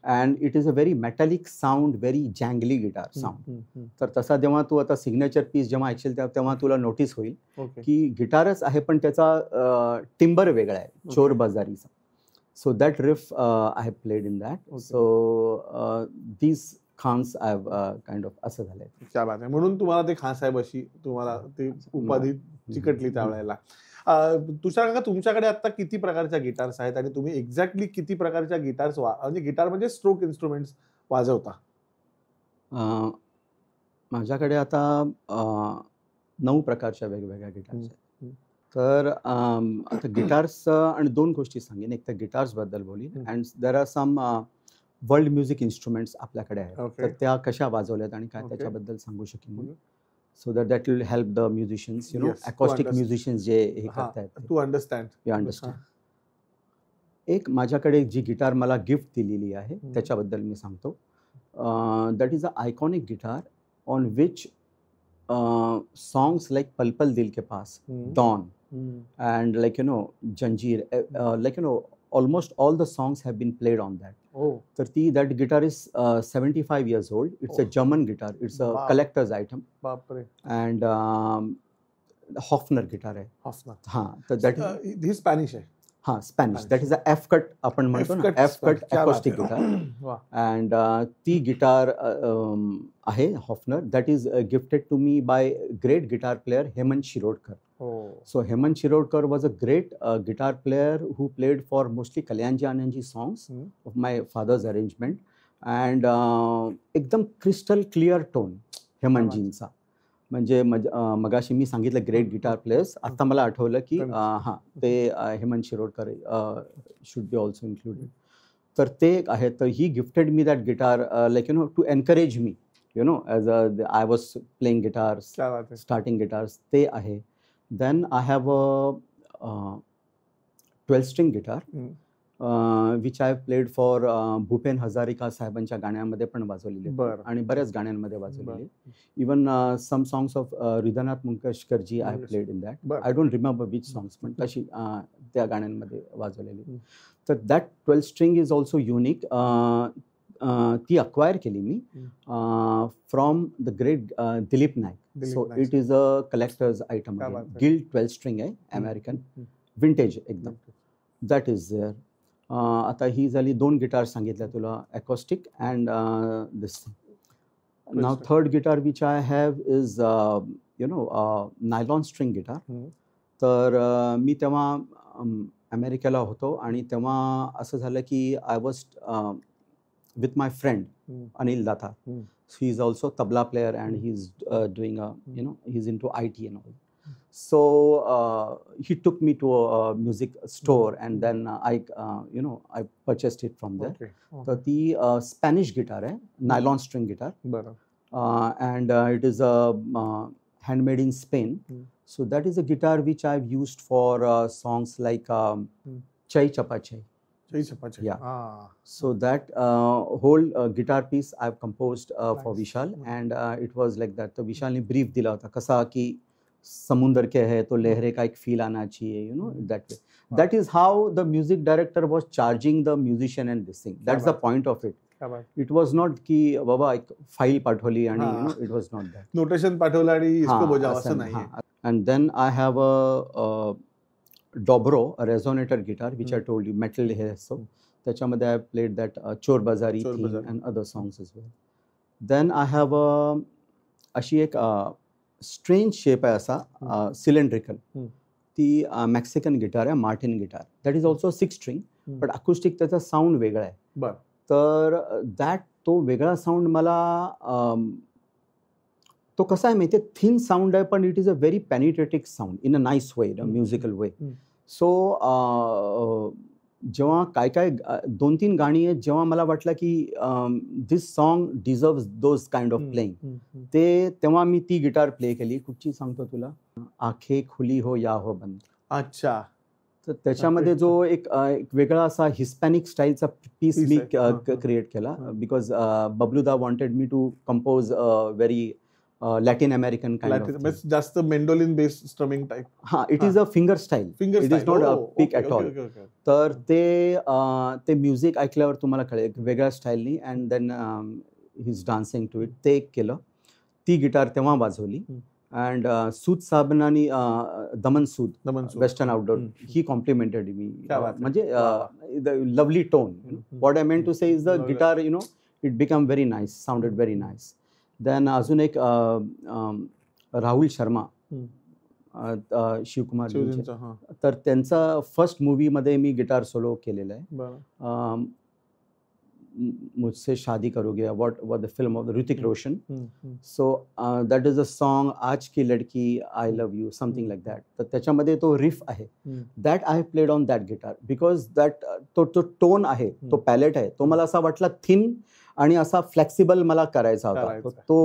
and it is a very metallic sound, very jangly guitar sound. तर तसा जेव्हा तू आता signature piece जेव्हा ऐकशील तेव्हा तुला नोटीस होईल की गिटारच आहे पण त्याचा टिंबर वेगळा आहे, चोर बाजारीचा. So that riff I have played in that. So these खान्स आय हॅव काइंड ऑफ असं झालंय. क्या बात आहे. म्हणून तुम्हाला ते खान साहेब अशी तुम्हाला ती उपाधी चिकटली त्यावेळेला. तुषार काका, तुमच्याकडे आता किती प्रकारच्या गिटार्स आहेत आणि तुम्ही एक्झॅक्टली किती प्रकारच्या गिटार्स म्हणजे गिटार म्हणजे स्ट्रोक इन्स्ट्रुमेंट्स वाजवता? माझ्याकडे आता 9 प्रकारच्या वेगवेगळ्या गिटार्स आहेत. तर आता गिटार्स आणि 2 गोष्टी सांगेन. एक तर गिटार्स बद्दल बोलीन and there are some world music instruments आपल्याकडे आहेत. तर त्या कशा वाजवल्यात आणि काय त्याच्याबद्दल सांगू शकेन. So that will help the musicians, acoustic musicians जे हे करतायत, टू अंडरस्टँड. एक माझ्याकडे जी गिटार मला गिफ्ट दिलेली आहे त्याच्याबद्दल मी सांगतो. That is a iconic guitar on which songs like Pal Pal Dil Ke Paas, Dawn, and Janjeer, almost all the songs have been played on that. That guitar is 75 years old. It's a German guitar. It's a collector's item. And Hofner guitar hai. Hofner. हाँ, तो that he Spanish है. हां, Spanish. That is a F cut आपण म्हणतो ना, F cut acoustic guitar. And ती guitar आहे Hofner. That is gifted to me by great guitar player Hemant Shirodkar. So Hemant Shirodkar was a great guitar player who played for mostly Kalyanji Anandji songs of my father's arrangement. And एकदम crystal clear tone हेमंतजींचा. म्हणजे मगाशी मी सांगितलं great guitar players, आता मला आठवलं की हां, ते Hemant Shirodkar should be also included. तर ते एक आहे. तर he gifted me that guitar like to encourage me as I was playing guitars, starting guitars. ते आहे. Then I have a 12-string guitar which I have played for Bhupen Hazarika साहेबांच्या गाण्यांमध्ये पण वाजवलेली आणि बऱ्याच गाण्यांमध्ये वाजवलेली. Even some songs of Hridaynath Mangeshkarji I have played in that. I don't remember which songs, पण तशी त्या गाण्यांमध्ये वाजवलेली. तर that 12 string is also unique. ती अक्वायर केली मी from the great Dilip Naik. So it is a collector's item. Guild 12 string आहे, अमेरिकन विंटेज एकदम. That is there. आता ही झाली 2 गिटार सांगितल्या तुला, acoustic and this. Now third guitar which I have is nylon string guitar. तर मी तेव्हा अमेरिकेला होतो आणि तेव्हा असं झालं की I was with my friend Anil Datha. He is also tabla player and he's doing he's into IT and all. So he took me to a music store and then I purchased it from there. So the Spanish guitar hai, nylon string guitar. And it is handmade in Spain. So that is a guitar which I've used for songs like Chai Chapa Chai. Yeah. So that whole guitar piece I've composed for Vishal, and it was like that. तो विशाल ने brief दिला होता कसा कि समुंदर के है तो लहरे का एक feel आना चाहिए, that way. That is how the music director was charging the musician and this thing. That's the point of it. It was not कि बाबा एक फाइल पाठवली आणि it was not that. Notation पाठवलं आणि इसको बजाव असं नाही. And then I have a Dobro, a resonator guitar, which I told you, metal है. So त्याच्यामध्ये I played that Chor Bazari theme and other songs as well. Then I have अशी एक strange shape आहे असा, cylindrical. ती Mexican guitar आहे, Martin guitar. That is also 6 string, but acoustic त्याचा sound वेगळा आहे. तर तो वेगळा साऊंड मला तो कसा आहे माहिती आहे, थिन साऊंड आहे पण it is a very penetrative sound in a nice way, in a musical way. So जेव्हा काय 2-3 गाणी आहेत जेव्हा मला वाटलं की this song deserves those kind of playing, तेव्हा मी ती गिटार प्ले केली. कुठची सांगतो तुला, आखे खुली हो या हो बंद. अच्छा. तर त्याच्यामध्ये जो एक वेगळा असा हिस्पॅनिक स्टाईलचा पीस मी क्रिएट केला, because Babluda wanted me to compose very Latin American kind of, जास्त मेंडोलिन बेस्ड स्ट्रमिंग टाइप. हां, it is a finger style, it is not a pick at all. तर ते म्युझिक ऐकल्यावर तुम्हाला कळेल वेगळ्या स्टाईलनी. And then he is dancing to it. ते एक केलं, ती गिटार तेव्हा वाजवली. And Sood Sabnani Daman Sood Western Outdoor, he complimented me. म्हणजे lovely tone. What I meant to say is the guitar it become very nice, sounded very nice. Then अजून एक राहुल शर्मा, शिवकुमार, तर त्यांचा फर्स्ट मूवीमध्ये मी गिटार सोलो केलेला आहे. मुझसे शादी करोगे, what the film of Hrithik Roshan. So that is a song, आज की लड़की, I love you, something like that. तर त्याच्यामध्ये तो रिफ आहे, that I played on that guitar because that तो टोन आहे, तो पॅलेट आहे, तो मला असा वाटला थिन आणि असा फ्लेक्सिबल मला करायचा होता. तो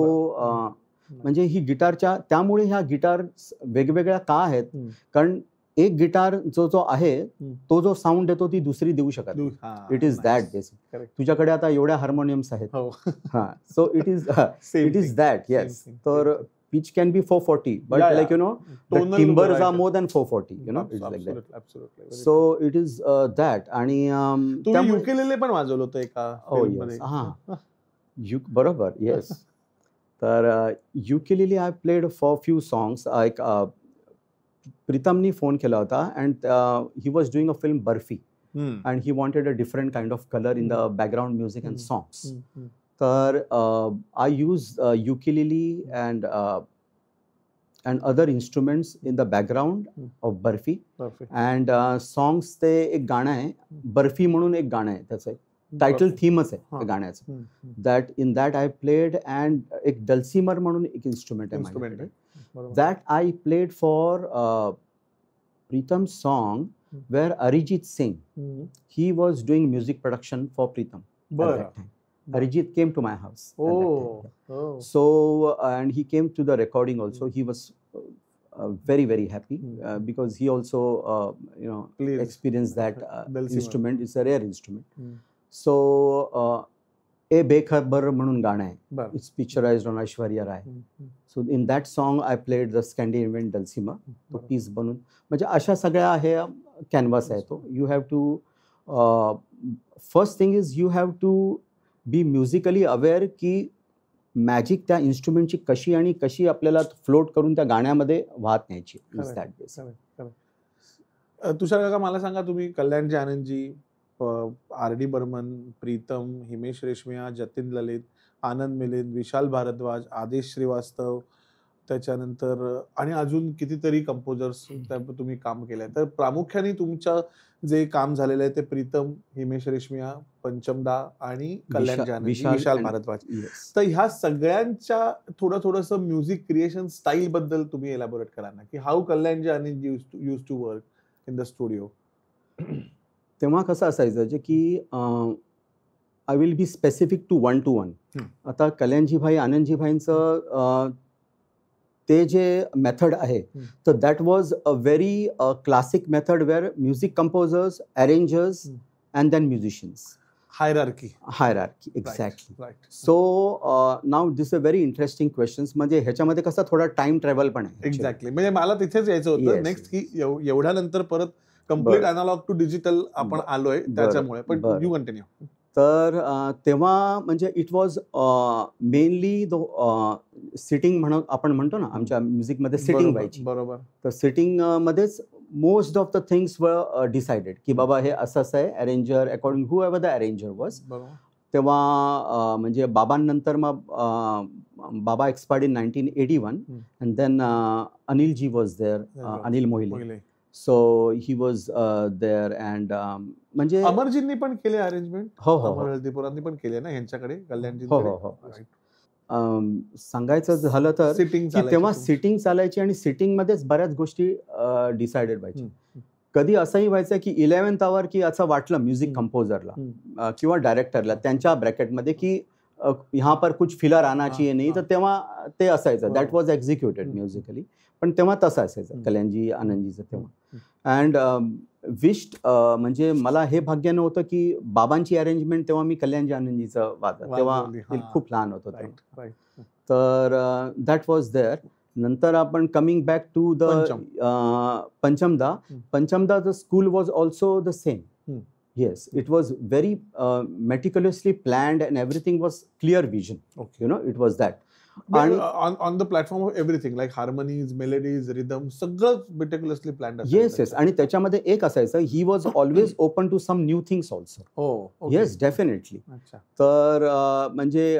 म्हणजे ही गिटारच्या, त्यामुळे ह्या गिटार वेगवेगळ्या का आहेत, कारण एक गिटार जो आहे तो जो साऊंड देतो ती दुसरी देऊ शकत. It is that basic. तुझ्याकडे आता एवढ्या हार्मोनियम्स आहेत, so it is that. Yes. तर pitch can be 440, but like the timbers are more than 440, it's like that. Absolutely. So it is that. आणि तुम्ही युकेलेले पण वाजवलं होतं एका फिल्ममध्ये. हां, बरोबर. येस. तर ukulele I played for few songs. like प्रीतमनी फोन केला होता and he was doing a film Barfi and he wanted a different kind of colour in the background music and songs. तर I use ukulele and other instruments in the background of Barfi. And songs ते एक गाणं आहे बर्फी म्हणून एक गाणं आहे त्याचं टायटल थीमच आहे त्या गाण्याचं. That in that I played and एक डल्सिमर म्हणून एक इन्स्ट्रुमेंट आहे माझ्याकडे. That I played for Pritam song where Arijit Singh he was doing music production for Pritam. Arijit came to my house. So and he came to the recording also. He was very very happy because he also experienced that instrument. It's a rare instrument. So A Bekhabar म्हणून गाणं आहे. It's picturized on Aishwarya Rai. So in that song I played the Scandinavian dulcimer. तो piece बनून म्हणजे अशा सगळ्या हे canvas आहे तो. You have to first thing is you have to be musically aware की मॅजिक त्या इन्स्ट्रुमेंटची कशी आणि कशी आपल्याला फ्लोट करून त्या गाण्यामध्ये वाहत न्यायची. तुषार काका मला सांगा, तुम्ही कल्याणजी, आनंदजी, RD बर्मन, प्रीतम, हिमेश रेशमिया, जतीन ललित, आनंद मिलिंद, विशाल भारद्वाज, आदेश श्रीवास्तव, त्याच्यानंतर आणि अजून कितीतरी कंपोजर्स तुम्ही काम केलंय. तर प्रामुख्याने तुमचं जे काम झालेलं आहे ते प्रीतम, हिमेश रेशमिया, पंचमदा आणि कल्याणजी, विशाल भारद्वाज. तर ह्या सगळ्यांच्या थोडंसं म्युझिक क्रिएशन स्टाईल बद्दल तुम्ही एलॅबोरेट करा ना, की हाऊ कल्याणजी आणि use to work in the studio. तेव्हा कसं असायचं जे की I will be specific to one. आता कल्याणजी भाई, आनंदजी भाईंचं ते जे मेथड आहे तर that was a very classic method where music composers, arrangers and then musicians. Hierarchy exactly. So now this a very interesting questions. म्हणजे ह्याच्यामध्ये कसं थोडा टाइम ट्रॅव्हल पण आहे. एक्झॅक्टली. म्हणजे मला तिथेच यायचं होतं नेक्स्ट की एवढ्यानंतर परत कम्प्लीट अनालॉग टू डिजिटल आपण आलोय त्याच्यामुळे. पण यू कंटिन्यू. तर तेव्हा म्हणजे इट वॉज मेनली सिटिंग म्हणून आपण म्हणतो ना आमच्या म्युझिकमध्ये सिटिंग व्हायची. बरोबर. तर सिटिंग मध्येच most of the things were decided की बाबा हे असं आहे. Arranger according whoever the arranger was. तेव्हा म्हणजे बाबांनंतर मग बाबा expired in 1981 and then Anilji was there, Anil Mohile. So he was there and म्हणजे अमरजींनी पण केले अरेंजमेंट. हो, अमर हळदीपुरांनी पण केले ना ह्यांच्याकडे, कल्याणजी. हो. सांगायचं झालं तर तेव्हा सिटिंग चालायची आणि सिटिंग मध्येच बऱ्याच गोष्टी डिसाइडेड व्हायच्या. कधी असंही व्हायचं की 11th आवर की असं वाटलं म्युझिक कंपोजरला किंवा डायरेक्टरला त्यांच्या ब्रॅकेटमध्ये की यहाँ पर कुछ फिलर आना चाहिए नाही, तर तेव्हा ते असायचं. That was executed musically. पण तेव्हा तसं असायचं कल्याणजी, आनंदजीचं तेव्हा. अँड विश्ड म्हणजे मला हे भाग्य नव्हतं की बाबांची अरेंजमेंट तेव्हा मी कल्याणजी, आनंदजीचं वाजत तेव्हा खूप लहान होतो तेव्हा. तर दॅट वॉज देअर. नंतर आपण coming back to the Panchamda the school was also the same. Yes, it was very meticulously planned and everything was clear vision. Okay. It was that. On the platform of everything like harmonies, melodies, rhythm, सगळं meticulously planned. Yes. आणि त्याच्यामध्ये एक असायचं, he was always open to some new things also. Oh, yes, definitely. तर म्हणजे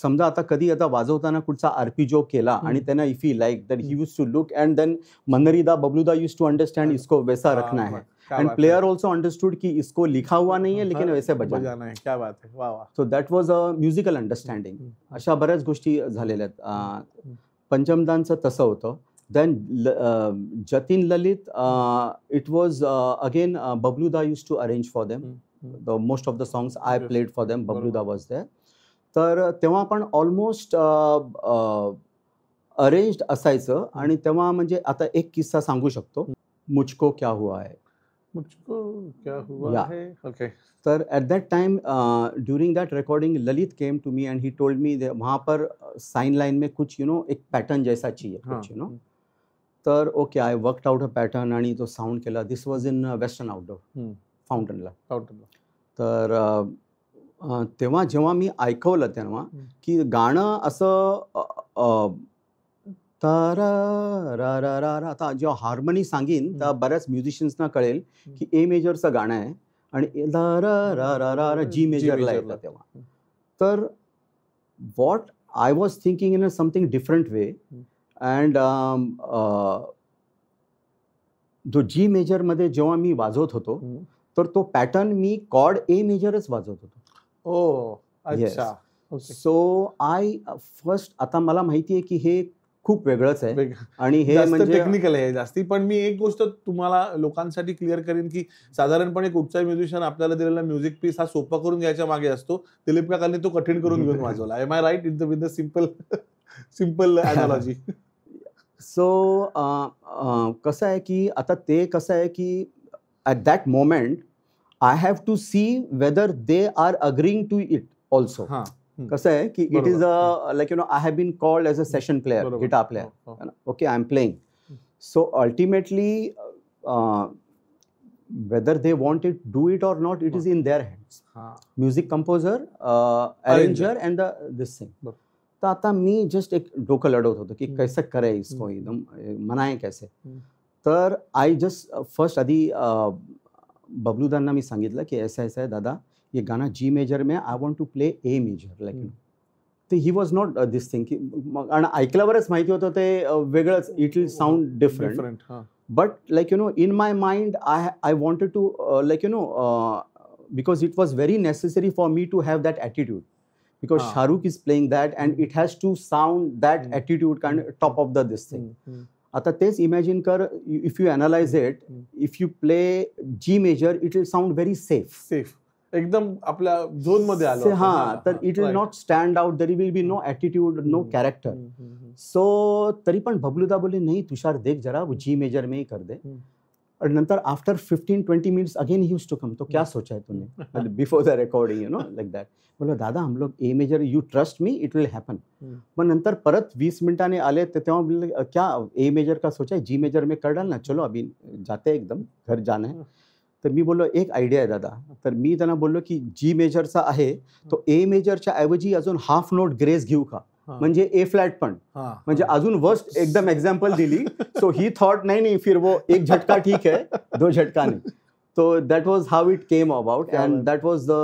समजा आता कधी आता वाजवताना कुठचा आरपीजो केला आणि त्यांना if he like that he use to look and then Manoharida Babluda use to understand इसको वैसा रखना है. And player also understood कि इसको लिखा हुआ नहीं है लेकिन वैसे बजाना है. क्या बात है. वाह. So that was a musical understanding. अशा बऱ्याच गोष्टी झालेल्या आहेत. पंचमदांचं तसं होतं. Then Jatin Lalit, it was again Babluda used to arrange for them. The most of the songs I played for them. Babluda was there. तर तेव्हा पण ऑलमोस्ट अरेंज्ड असायचं. आणि तेव्हा म्हणजे आता एक किस्सा सांगू शकतो. मुझको क्या हुआ है. मुझको क्या हुआ है. Okay. तर at that time during that recording Lalit came to me and he told me that वहाँ पर साइन लाइन में कुछ एक पैटर्न जैसा चाहिए कुछ तर okay I worked out a pattern आणि तो साऊंड केला. दिस वॉज इन वेस्टर्न आउटडोर फाउंटनला. तर तेव्हा जेव्हा मी ऐकवलं तेव्हा की गाणं असं तारा रा रा रा रा. आता जेव्हा हार्मनी सांगीन तर बऱ्याच म्युझिशियन्सना कळेल की ए मेजरचं गाणं आहे आणि ला रा रा रा रा रा जी मेजरला येतं तेव्हा. तर what I was thinking in a something different way and जो जी मेजरमध्ये जेव्हा मी वाजवत होतो तर तो पॅटर्न मी कॉर्ड ए मेजरच वाजवत होतो. ओ अच्छा. सो आय फर्स्ट, आता मला माहिती आहे की हे खूप वेगळंच आहे आणि हे म्हणजे टेक्निकल आहे जास्ती. पण मी एक गोष्ट तुम्हाला लोकांसाठी क्लिअर करेन की साधारणपणे कुठचाही म्युझिशियन आपल्याला दिलेला म्युझिक पीस हा सोपा करून घ्यायच्या मागे असतो. दिलीप काकांनी तो कठीण करून घेऊन वाजवला. Am I right with the simple analogy? So कसं आहे की आता ते कसं आहे की at that moment I have to see whether they are agreeing to it also. कसं आहे की it is a like I have been called as a session player, guitar player. Okay, I am playing. So ultimately whether they want it, do it or not, it is in their hands. Music composer, arranger and this thing. तर आता मी just एक डोकं लढवत होतो की कैसे करे इसको, एकदम मनाए कैसे. तर आय जस्ट फर्स्ट आधी बबलूदांना मी सांगितलं की ऐसा ऐसा है दादा, ये गाना जी मेजर में, I want to play A major like. तर he was not this thing की, आणि ऐकल्यावरच माहिती होतं ते वेगळंच, it will sound different. But like in my mind, I wanted to because it was very necessary for me to have that attitude, because Shahrukh is playing that and it has to sound that attitude kind of top of this thing. आता तेच imagine कर, if you analyze it, if you play G major, it will sound very safe. एकदम आपल्या zone मध्ये आलो. हां, तर it will not stand out, there will be no attitude, no character. So तरी पण बबलूदा बोले नहीं तुषार देख जरा, वो जी मेजर में ही कर दे. और नंतर after 15-20 minutes again he used to come, तो क्या सोचा है तूने before the recording, like that. बोला दादा हम लोग A major, you trust me, it will happen. मग नंतर परत 20 मिनिटांनी आले तर तेव्हा बोलले क्या ए मेजर का सोचा है, जी मेजर में कर डालना, चलो अभी जाते एकदम घर जाना है. तर मी बोललो एक आयडिया आहे दादा. तर मी त्यांना बोललो की जी मेजरचा आहे तो ए मेजरच्या ऐवजी अजून हाफ नोट ग्रेस घेऊ का, म्हणजे ए फ्लॅट पण, म्हणजे अजून वर्स्ट एकदम एक्झाम्पल दिली. सो ही थॉट नाही फिर वो एक झटका ठीक है, दो झटका नाही. So that was how it came about, and that was the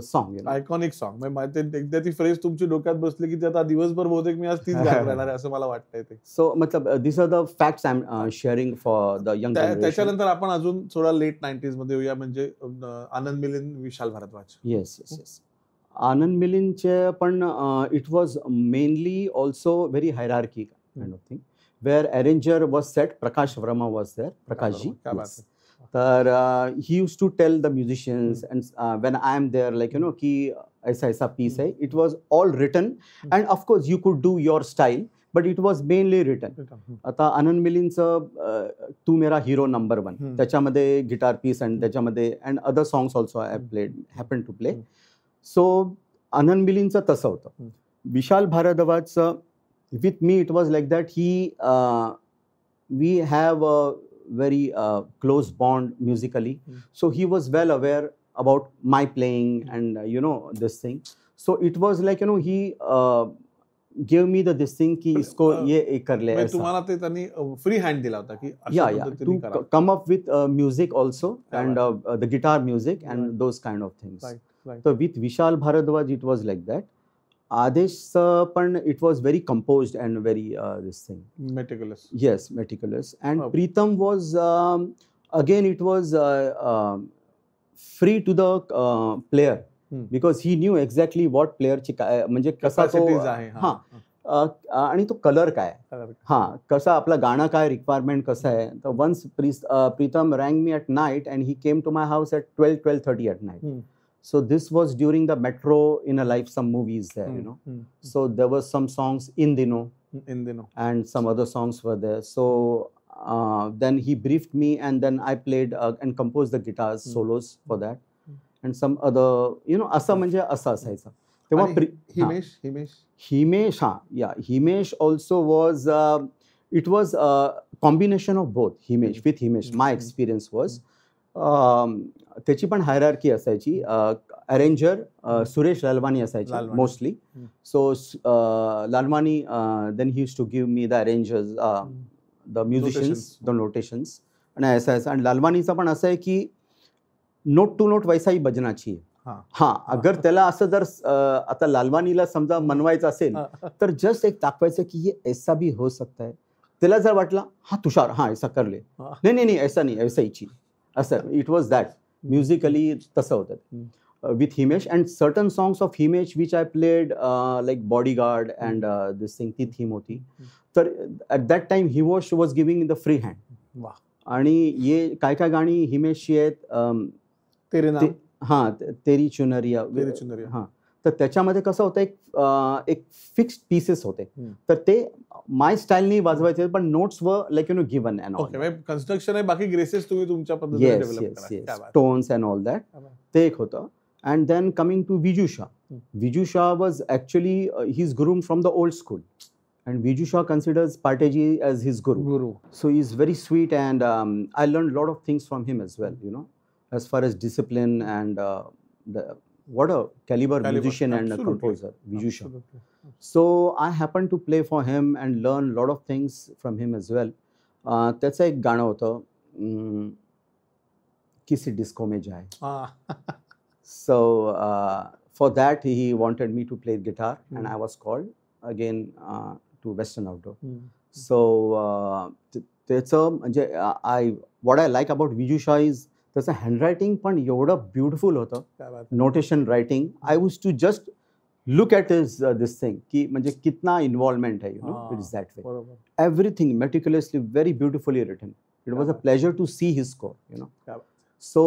song. Iconic song. एकदा ती फ्रेज तुमची डोक्यात बसली की आता दिवसभर बहुतेक मी आज तीच गात राहणार आहे असं मला वाटतंय ते. सो मतलब these are the facts I'm sharing for the young generation. त्याच्यानंतर आपण अजून थोडा लेट 90s मध्ये येऊया, म्हणजे आनंद मिलिंद, विशाल भारद्वाज. येस. आनंद मिलिंदचे पण it was mainly also very hierarchy kind of thing, where arranger was set, Prakash Verma was there, Prakashji. तर he use to tell the musicians and when I am there like की ऐसा ऐसा पीस है, it was all written and of course you could do your style, but it was mainly written. आता आनंद मिलिंदचं तू मेरा hero number 1, त्याच्यामध्ये guitar piece and त्याच्यामध्ये and other songs also I played, happen to play. So Anand मिलिंदचं तसं होतं. विशाल भारद्वाजचं with me it was like that, he we have a very close bond musically. So he was well aware about my playing and this thing. So it was like he gave me this thing ki isko ye kar le. मैं तुम्हाला ते त्यांनी free hand दिला होता की to come up with music also and the guitar music and those kind of things. So with Vishal Bharadwaj it was like that. Adesh पण it was very composed and very this thing meticulous. Yes, meticulous. And Pritam was again it was free to the player, because he knew exactly what player ची काय म्हणजे कसा तो आणि तो colour काय, कसा आपला गाणं काय रिक्वायरमेंट कसं आहे. तर once Pritam rang me at night and he came to my house at 12:30 at night. So this was during the Metro in a life, some movies there, So there was some songs in Dino, and some other songs were there. So then he briefed me and then I played and composed the guitars solos for that, and some other, असं म्हणजे असं असायचं. तेव्हा Himesh also was, it was a combination of both. With Himesh, my experience was, त्याची पण hierarchy असायची. Arranger Suresh Lalwani असायचे Lalwani. Mostly. So Lalwani then he used to give me the arrangers, the musicians, the notations. आणि असं आणि लालवानीचं पण असं आहे की नोट टू नोट वैसाही भजनाची आहे. हां, अगर त्याला असं जर आता लालवानीला समजा मनवायचं असेल तर जस्ट एक दाखवायचं की ये ऐसा भी हो सकता है. त्याला जर वाटलं हा तुषार हां ऐसा कर ले, नाही नाही नाही ऐसा नाही ऐसा ही असं इट वॉज दॅट. म्युझिकली तसं होतं with Himesh, and certain songs of Himesh which I played like Bodyguard and this thing ती theme होती. तर at that time Himesh was giving in the free hand. वाह. आणि ये काय काय गाणी हिमेशची आहेत. तेरे नाम, हां, तेरी चुनरिया. हां, तर त्याच्यामध्ये कसं होतं एक फिक्स्ड पीसेस होते. तर ते माय स्टाईलनी वाजवायचे पण नोट्स वर like given and all. Okay, construction आहे, बाकी ग्रेसेस तुम्ही तुमच्या पद्धतीने डेव्हलप करा. टोन्स अँड ऑल दॅट ते एक होतं. And then coming to Viju Shah. Viju Shah was actually he's guru from the old school, and Viju Shah considers Parteji as his guru. So he's very sweet, and I learned a lot of things from him as well. As far as discipline and what a caliber musician and a composer, Viju Shah. So I happened to play for him and learn a lot of things from him as well. त्याचं एक गाणं होतं किसी disco में जाए. So for that he wanted me to play guitar, and I was called again to Western Outdoor. So त्याचं म्हणजे what I like about Viju Shah is त्याचं हँडरायटिंग पण एवढं ब्युटिफुल होतं. Notation writing, I used to just look at his this thing की म्हणजे कितना involvement है, it is that way. Everything meticulously very beautifully written. It was a pleasure to see his score. So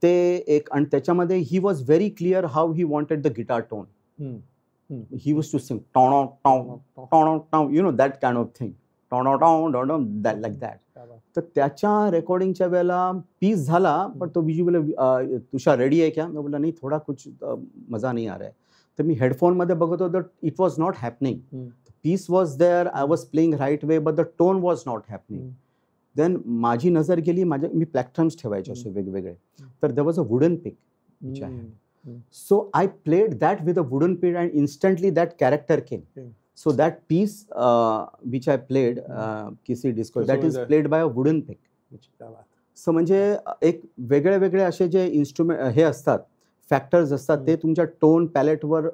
ते एक, आणि त्याच्यामध्ये he was very clear how he wanted the guitar tone. He was to sing टॉ टॉ टॉ that kind of thing, टॉ टॉ that like that. तर त्याच्या रेकॉर्डिंगच्या वेळेला पीस झाला, पण तो बीजू बोले तुषार रेडी आहे क्या? मी बोला नाही, थोडा कुछ मजा नाही आ रहा है. तर मी हेडफोनमध्ये बघत होतो, it was not happening. Piece was there, I was playing right way, but the tone was not happening. Then माझी नजर गेली, मी प्लॅक्ट्रम्स ठेवायचे असे वेगवेगळे. तर there was a wooden pick which I had. So I played that with a wooden pick, and instantly that character came. So that piece which I played, Kisi Disco, that is played by a wooden pick. So म्हणजे एक वेगळे वेगळे असे जे instrument हे असतात, factors असतात, ते तुमच्या टोन पॅलेटवर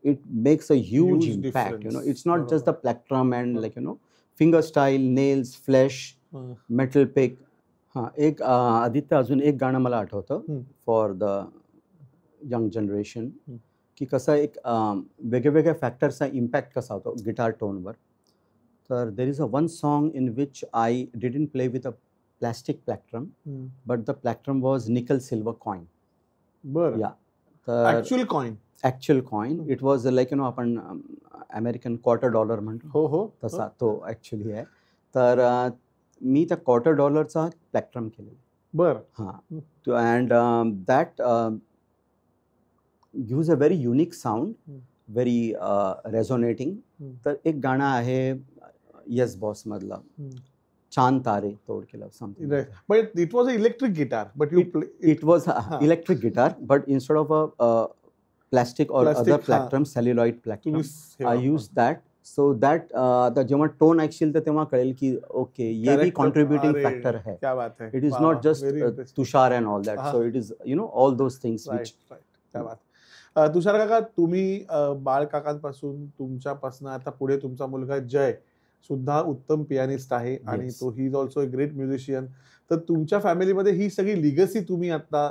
it makes a huge impact. It's not just the plectrum and like finger style, nails, flesh, metal pick. हां, एक आदित्य अजून एक गाणं मला आठवतं फॉर द यंग जनरेशन, की कसं एक वेगवेगळ्या फॅक्टर्सचा इम्पॅक्ट कसा होतो गिटार टोनवर. तर there is a one song in which I didn't play with a plastic plectrum, but the plectrum was nickel silver coin. बरं. या, तर actual coin. It was like आपण अमेरिकन $25 म्हणतो, हो तसा तो ॲक्च्युली आहे. तर मी त्या $25 प्लॅक्ट्रम केलेला. बरं. हां, and that gives a very unique sound, very resonating. तर एक गाणं आहे येस बॉस मधला, चांद तारे तोड केला something. But it was a electric guitar, but you it was electric guitar, but instead of a plastic or other plectrum, celluloid plectrum, I used that. So that जेव्हा tone ऐकशील तर तेव्हा कळेल की okay, ये भी कॉन्ट्रीब्युटिंग फॅक्टर है. क्या बात है. It is not just Tushar and all that. So it is all those things which. क्या बात. तुषार काका, तुम्ही बाळ काकांपासून तुमच्यापासून आता पुढे तुमचा मुलगा जय सुद्धा उत्तम पियानिस्ट आहे, आणि तो he is also a great musician. तर तुमच्या फॅमिलीमध्ये ही सगळी लिगसी तुम्ही आता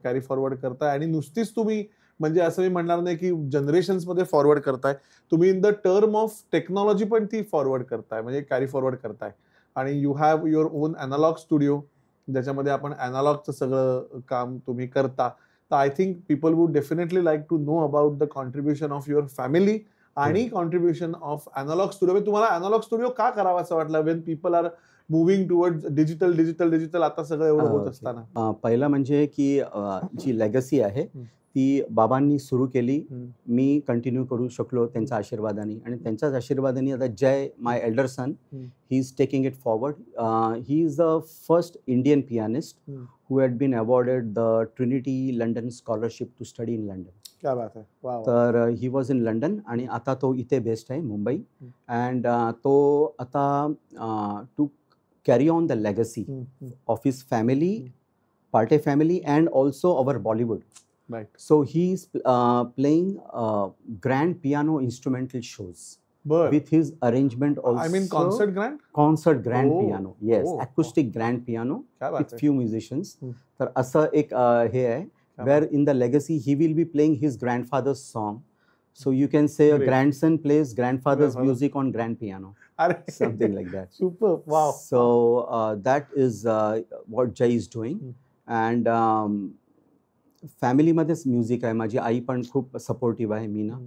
कॅरी फॉरवर्ड करताय, आणि नुसतीच तुम्ही म्हणजे असं मी म्हणणार नाही की जनरेशन्समध्ये फॉरवर्ड करताय, तुम्ही in the term of technology पण ती फॉरवर्ड करताय, म्हणजे कॅरी फॉरवर्ड करताय. आणि you have your own analogue studio, ज्याच्यामध्ये आपण अॅनालॉगचं सगळं काम तुम्ही करता. तर I think people would definitely like to know about the contribution of your family आणि कॉन्ट्रीब्युशन ऑफ अॅनालॉग स्टुडिओ. तुम्हाला अॅनालॉग स्टुडिओ का करावा असं वाटलं, when people are moving towards digital आता सगळं एवढं होत असताना? पहिलं म्हणजे की जी लेगसी आहे ती बाबांनी सुरू केली. हम्म. मी कंटिन्यू करू शकलो त्यांच्या आशीर्वादाने, आणि त्यांच्याच आशीर्वादाने आता Jay, my elder son, he is taking it forward. He is the first Indian pianist who had been awarded the Trinity London scholarship to study in London. क्या बात है. वाह वाह. तर ही वॉज इन लंडन, आणि आता तो इथे बेस्ड आहे मुंबई. अँड तो आता to carry on the legacy of his family, Parte family, and also our Bollywood. Right. So he is playing grand piano instrumental shows बर. with his arrangement also. I mean concert grand. Concert grand Oh. piano, yes, Oh. acoustic grand piano क्या with बात है. few musicians. तर असं एक हे आहे, क्या where in the legacy he will be playing his grandfather's song. So you can say a Great. grandson plays grandfather's Grandfather. music on grand piano, अरे. something like that. Super. Wow. So that is what Jay is doing. And फॅमिलीमध्येच music आहे. माझी आई पण खूप supportive आहे, Meena,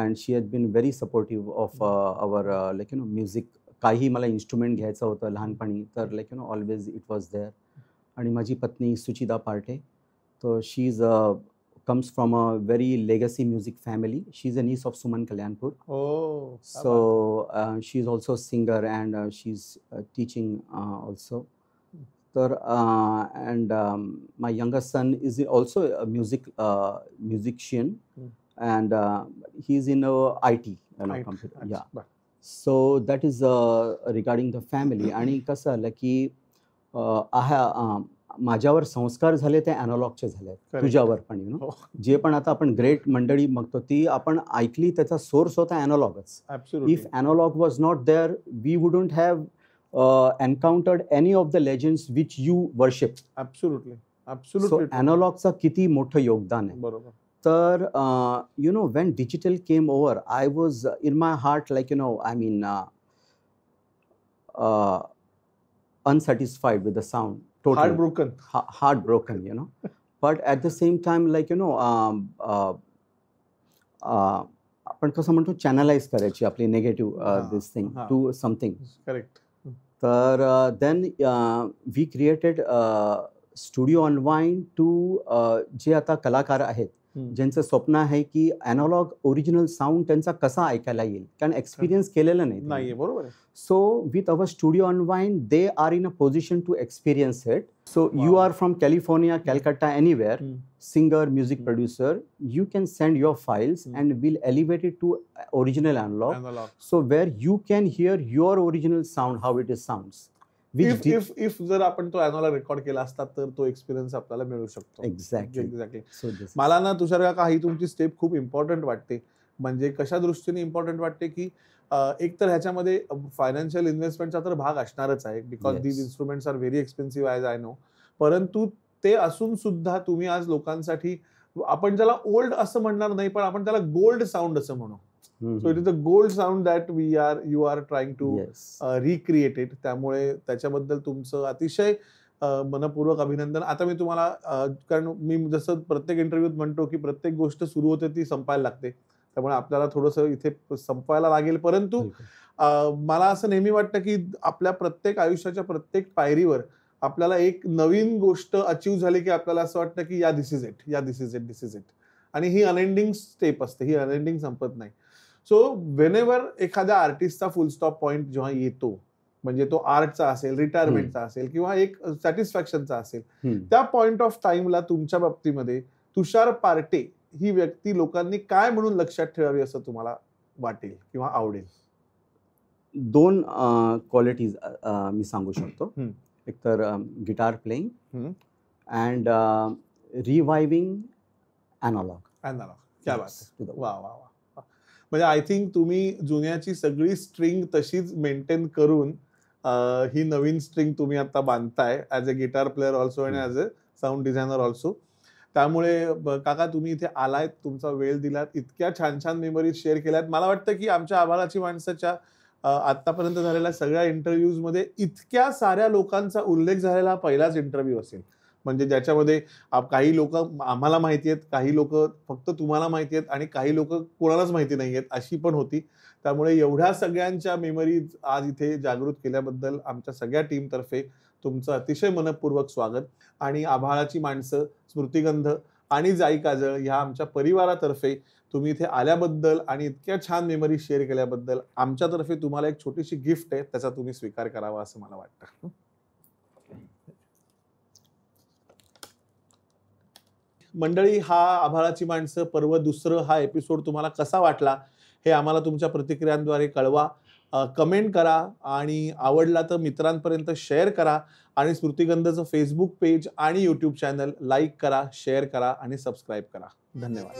and she has been very supportive of our like you know music. काही मला इन्स्ट्रुमेंट घ्यायचं होतं लहानपणी, तर like you know always it was there. आणि माझी पत्नी सुचिता पार्टे, तर she is comes from a very legacy music family. She's a niece of Suman Kalyanpur. Oh. So she's also a singer, and she's teaching also. And my younger son is also a musician, and he's in IT, computer. Yeah. So that is regarding the family. आणि कसं आलं की माझ्यावर संस्कार झाले ते अॅनालॉगचे झाले, तुझ्यावर पण, यु नो, जे पण आता आपण ग्रेट मंडळी बघतो ती आपण ऐकली, त्याचा सोर्स होता अॅनालॉगच. If analogue was not there, we wouldn't have encountered any of the legends which you worship. Absolutely. So अॅनालॉगचं किती मोठं योगदान आहे. बरोबर. तर you know, when digital came over, I was in my heart like you know, I mean unsatisfied with the sound, totally heartbroken, you know. But at the same time, like you know, आपण कसं म्हणतो, channelise करायची आपली negative this thing to something. Correct. तर then we created studio unwind to जे आता कलाकार आहेत, ज्यांचं स्वप्न आहे की अॅनालॉग ओरिजिनल साऊंड त्यांचा कसा ऐकायला येईल, कारण एक्सपिरियन्स केलेलं नाही. बरोबर आहे. So with our studio unwind, they are in a position to experience it. So you are from California, Calcutta, anywhere, singer, music producer, you can send your files and we'll elevate it to original analog. So where you can hear your original sound, how it is sounds. If जर आपण तो analogue record केला असता तर तो experience आपल्याला मिळू शकतो. एक्झॅक्टली. मला ना तुषार काका ही तुमची स्टेप खूप इम्पॉर्टंट वाटते. म्हणजे कशा दृष्टीने इम्पॉर्टंट वाटते की एक तर ह्याच्यामध्ये फायनान्शियल इन्व्हेस्टमेंटचा तर भाग असणारच आहे, because these instruments are very expensive as I know. परंतु ते असून सुद्धा तुम्ही आज लोकांसाठी, आपण ज्याला ओल्ड असं म्हणणार नाही, पण आपण त्याला गोल्ड साऊंड असं म्हणू. So it is a gold sound that you are trying to recreate it. त्यामुळे त्याच्याबद्दल तुमचं अतिशय मनपूर्वक अभिनंदन. आता मी तुम्हाला, कारण मी जसं प्रत्येक इंटरव्ह्यूत म्हणतो की प्रत्येक गोष्ट सुरू होते ती संपायला लागते, त्यामुळे आपल्याला थोडंसं इथे संपवायला लागेल. परंतु मला असं नेहमी वाटतं की आपल्या प्रत्येक आयुष्याच्या प्रत्येक पायरीवर आपल्याला एक नवीन गोष्ट अचीव्ह झाली की आपल्याला असं वाटतं की दिस इज इट. आणि ही अनएंडिंग स्टेप असते, ही अनएंडिंग संपत नाही. सो व्हेनेवर एखाद्या आर्टिस्टचा फुल स्टॉप पॉइंट जेव्हा येतो, म्हणजे तो आर्टचा असेल, रिटायरमेंटचा असेल, किंवा एक सॅटिस्फॅक्शनचा असेल, त्या पॉइंट ऑफ टाइमला तुमच्या बाबतीमध्ये तुषार पार्टे ही व्यक्ती लोकांनी काय म्हणून लक्षात ठेवावी असं तुम्हाला वाटेल किंवा आवडेल? 2 क्वालिटीज मी सांगू शकतो. एक तर guitar playing and reviving analogue. क्या बात आहे. वा वा वा. म्हणजे आय थिंक तुम्ही जुन्याची सगळी स्ट्रिंग तशीच मेंटेन करून ही नवीन स्ट्रिंग तुम्ही आता बांधताय as a guitar player also आणि as a sound designer also. त्यामुळे काका तुम्ही इथे आलायत, तुमचा वेळ दिलात, इतक्या छान छान मेमरीज शेअर केल्यात. मला वाटतं की आमच्या आभाळाची माणसाच्या आतापर्यंत झालेल्या सगळ्या इंटरव्ह्यूज मध्ये इतक्या साऱ्या लोकांचा उल्लेख झालेला पहिलाच इंटरव्ह्यू असेल, म्हणजे ज्याच्यामध्ये काही लोक आम्हाला माहिती आहेत, काही लोक फक्त तुम्हाला माहिती आहेत, आणि काही लोक कोणालाच माहिती नाही आहेत अशी पण होती. त्यामुळे एवढ्या सगळ्यांच्या मेमरीज आज इथे जागृत केल्याबद्दल आमच्या सगळ्या टीमतर्फे तुमचं अतिशय मनपूर्वक स्वागत. आणि आभाळाची माणसं स्मृतिगंध आणि जाई काजळ ह्या आमच्या परिवारातर्फे तुम्ही इथे आल्याबद्दल आणि इतक्या छान मेमरी शेअर केल्याबद्दल आमच्यातर्फे तुम्हाला एक छोटीशी गिफ्ट आहे, त्याचा तुम्ही स्वीकार करावा असं मला वाटतं. मंडळी, हा आभाळाची माणसं पर्व दुसरं हा एपिसोड तुम्हाला कसा वाटला हे आम्हाला तुमच्या प्रतिक्रियांद्वारे कळवा. कमेंट करा आणि आवडला तर मित्रांपर्यंत शेअर करा आणि स्मृतिगंधचं फेसबुक पेज आणि यूट्यूब चॅनल लाईक करा, शेअर करा आणि सबस्क्राईब करा. धन्यवाद.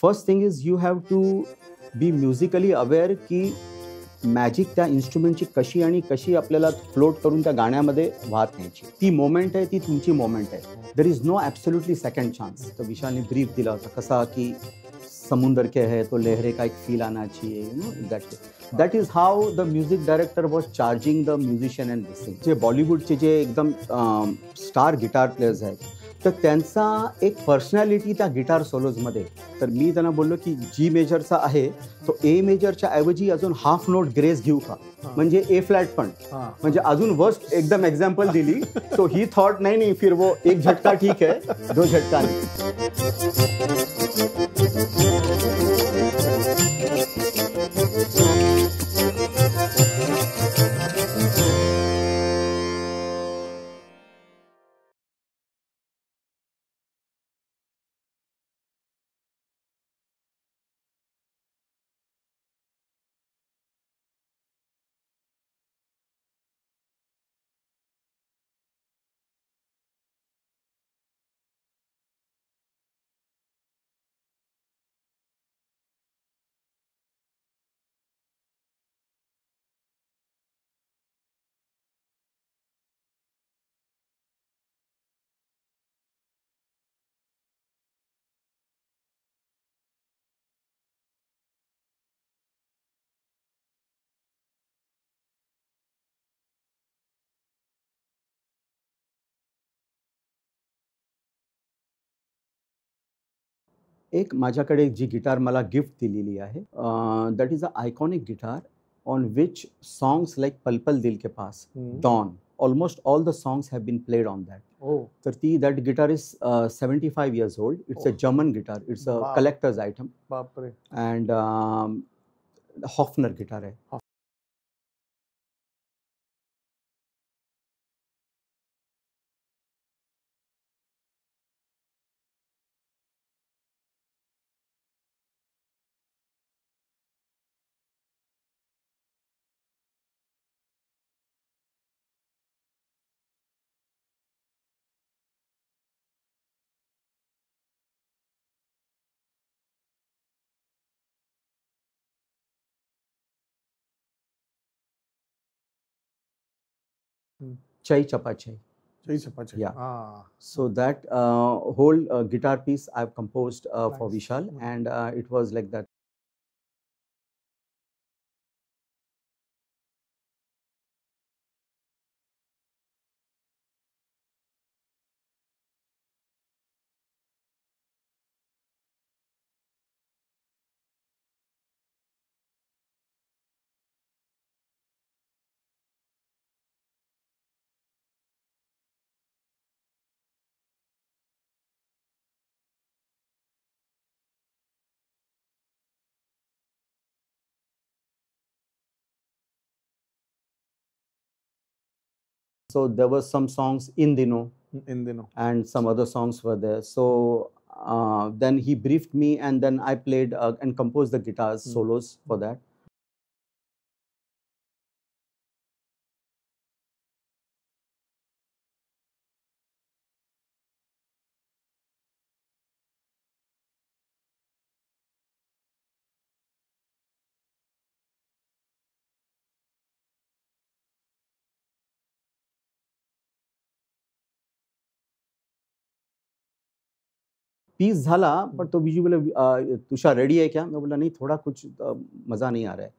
First thing is you have to be musically aware की मॅजिक त्या इन्स्ट्रुमेंटची कशी आणि कशी आपल्याला फ्लोट करून त्या गाण्यामध्ये वाहत न्यायची. ती मोमेंट आहे, ती तुमची मोमेंट आहे. There is no absolutely second chance. तर विशालने ब्रीफ दिला होता कसा की समुंदर के है तो लहरे का एक फील आना चाहिए, you know that is how the music director was charging the musician and this thing. जे बॉलिवूडचे जे एकदम स्टार गिटार प्लेयर्स आहेत तर त्यांचा एक पर्सनॅलिटी त्या गिटार सोलोजमध्ये. तर मी त्यांना बोललो की जी मेजरचा आहे तो ए मेजरच्या ऐवजी अजून हाफ नोट ग्रेस घेऊ का, म्हणजे ए फ्लॅट पण, म्हणजे अजून वर्स्ट एकदम एक्झाम्पल दिली. सो ही थॉट नाही नाही फिर वो एक झटका ठीक आहे, दो झटका नाही. एक माझ्याकडे जी गिटार मला गिफ्ट दिलेली आहे, that is a iconic guitar on which songs like Pal Pal Dil Ke Paas, Don, almost all the songs have been played on that. तर ती that guitar is 75 years old. It's a German guitar. It's a collector's item. बापरे. And Hofner guitar आहे. Chai Chapa Chai. Chai Chapa Chai. Yeah. So that whole guitar piece I've composed for Vishal, and it was like that. So there were some songs in Dino, and some other songs were there. So then he briefed me, and then I played and composed the guitars solos for that. Piece झाला, पण तो बीजू बोला तुषार ready आहे क्या? मैं बोला नहीं, थोड़ा कुछ मजा नहीं आ रहा है.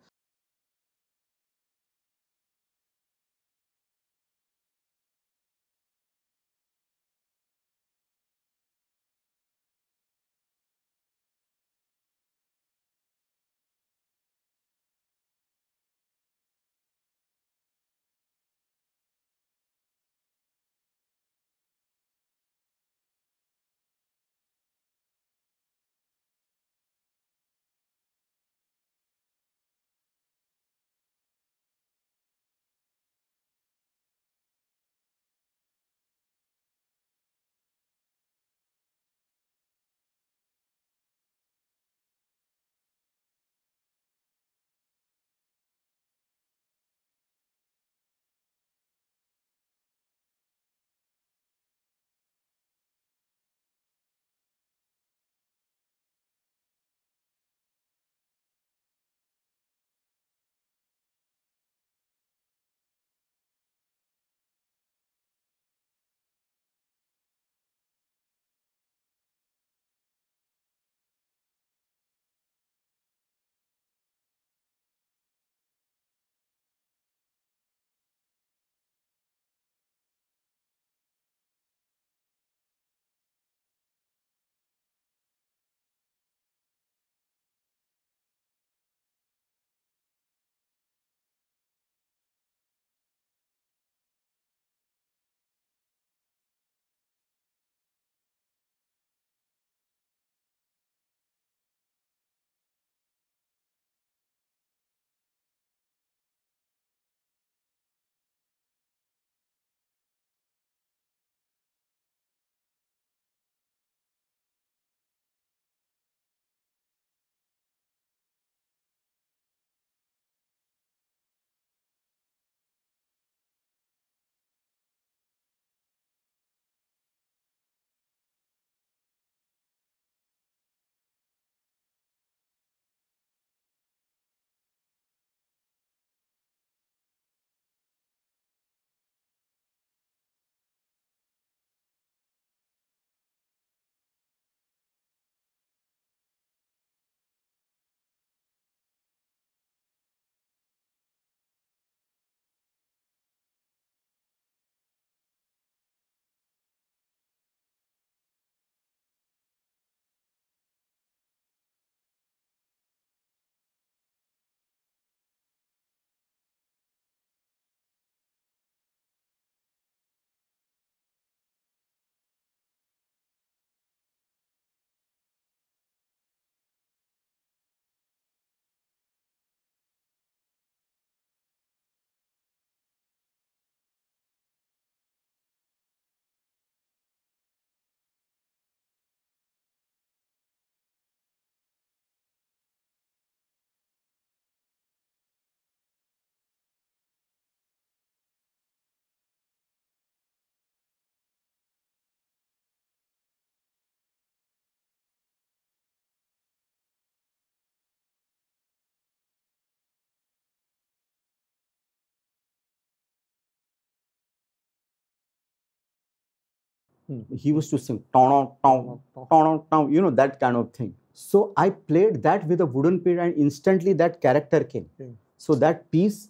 He used to sing, that kind of thing. So I played that with a wooden pick, and instantly that character came. So that piece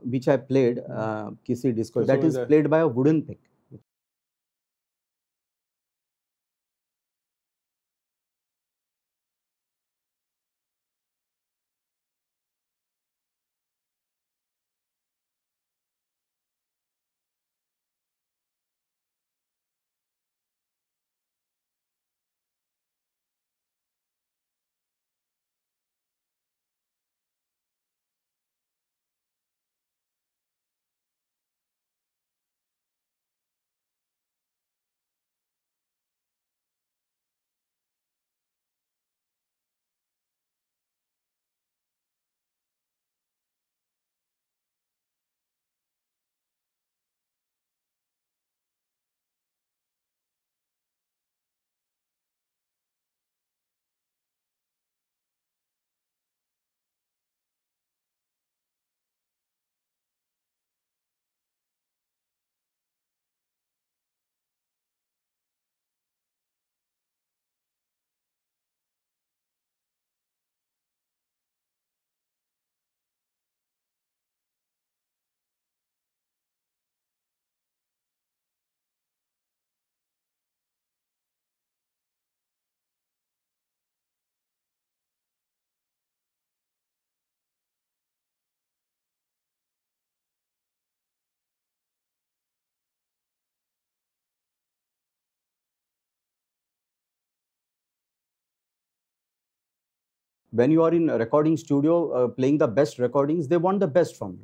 which I played, Kisi Disco, that is played by a wooden pick. When you are in a recording studio playing the best recordings, they want the best from you.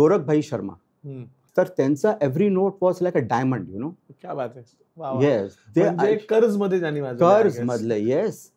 Gorakh Bhai Sharma. तर त्यांचा every note was like a diamond, क्या बात आहे. Yes, ते कर्ज मध्ये त्यांनी कर्ज मधले, येस.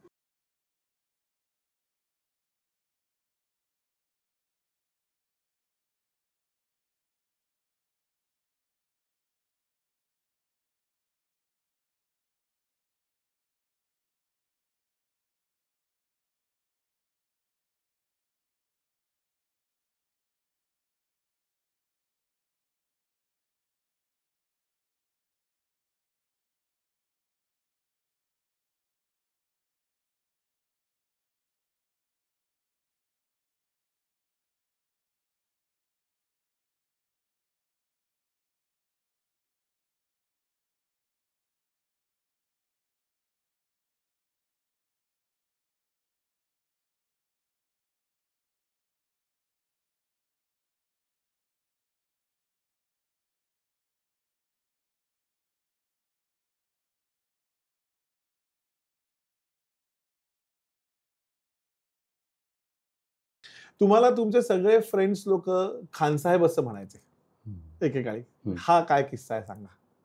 तुम्हाला तुमचे सगळे फ्रेंड्स लोक खानसाहेब असं म्हणायचे एकेकाळी. हा काय किस्सा आहे सांगा.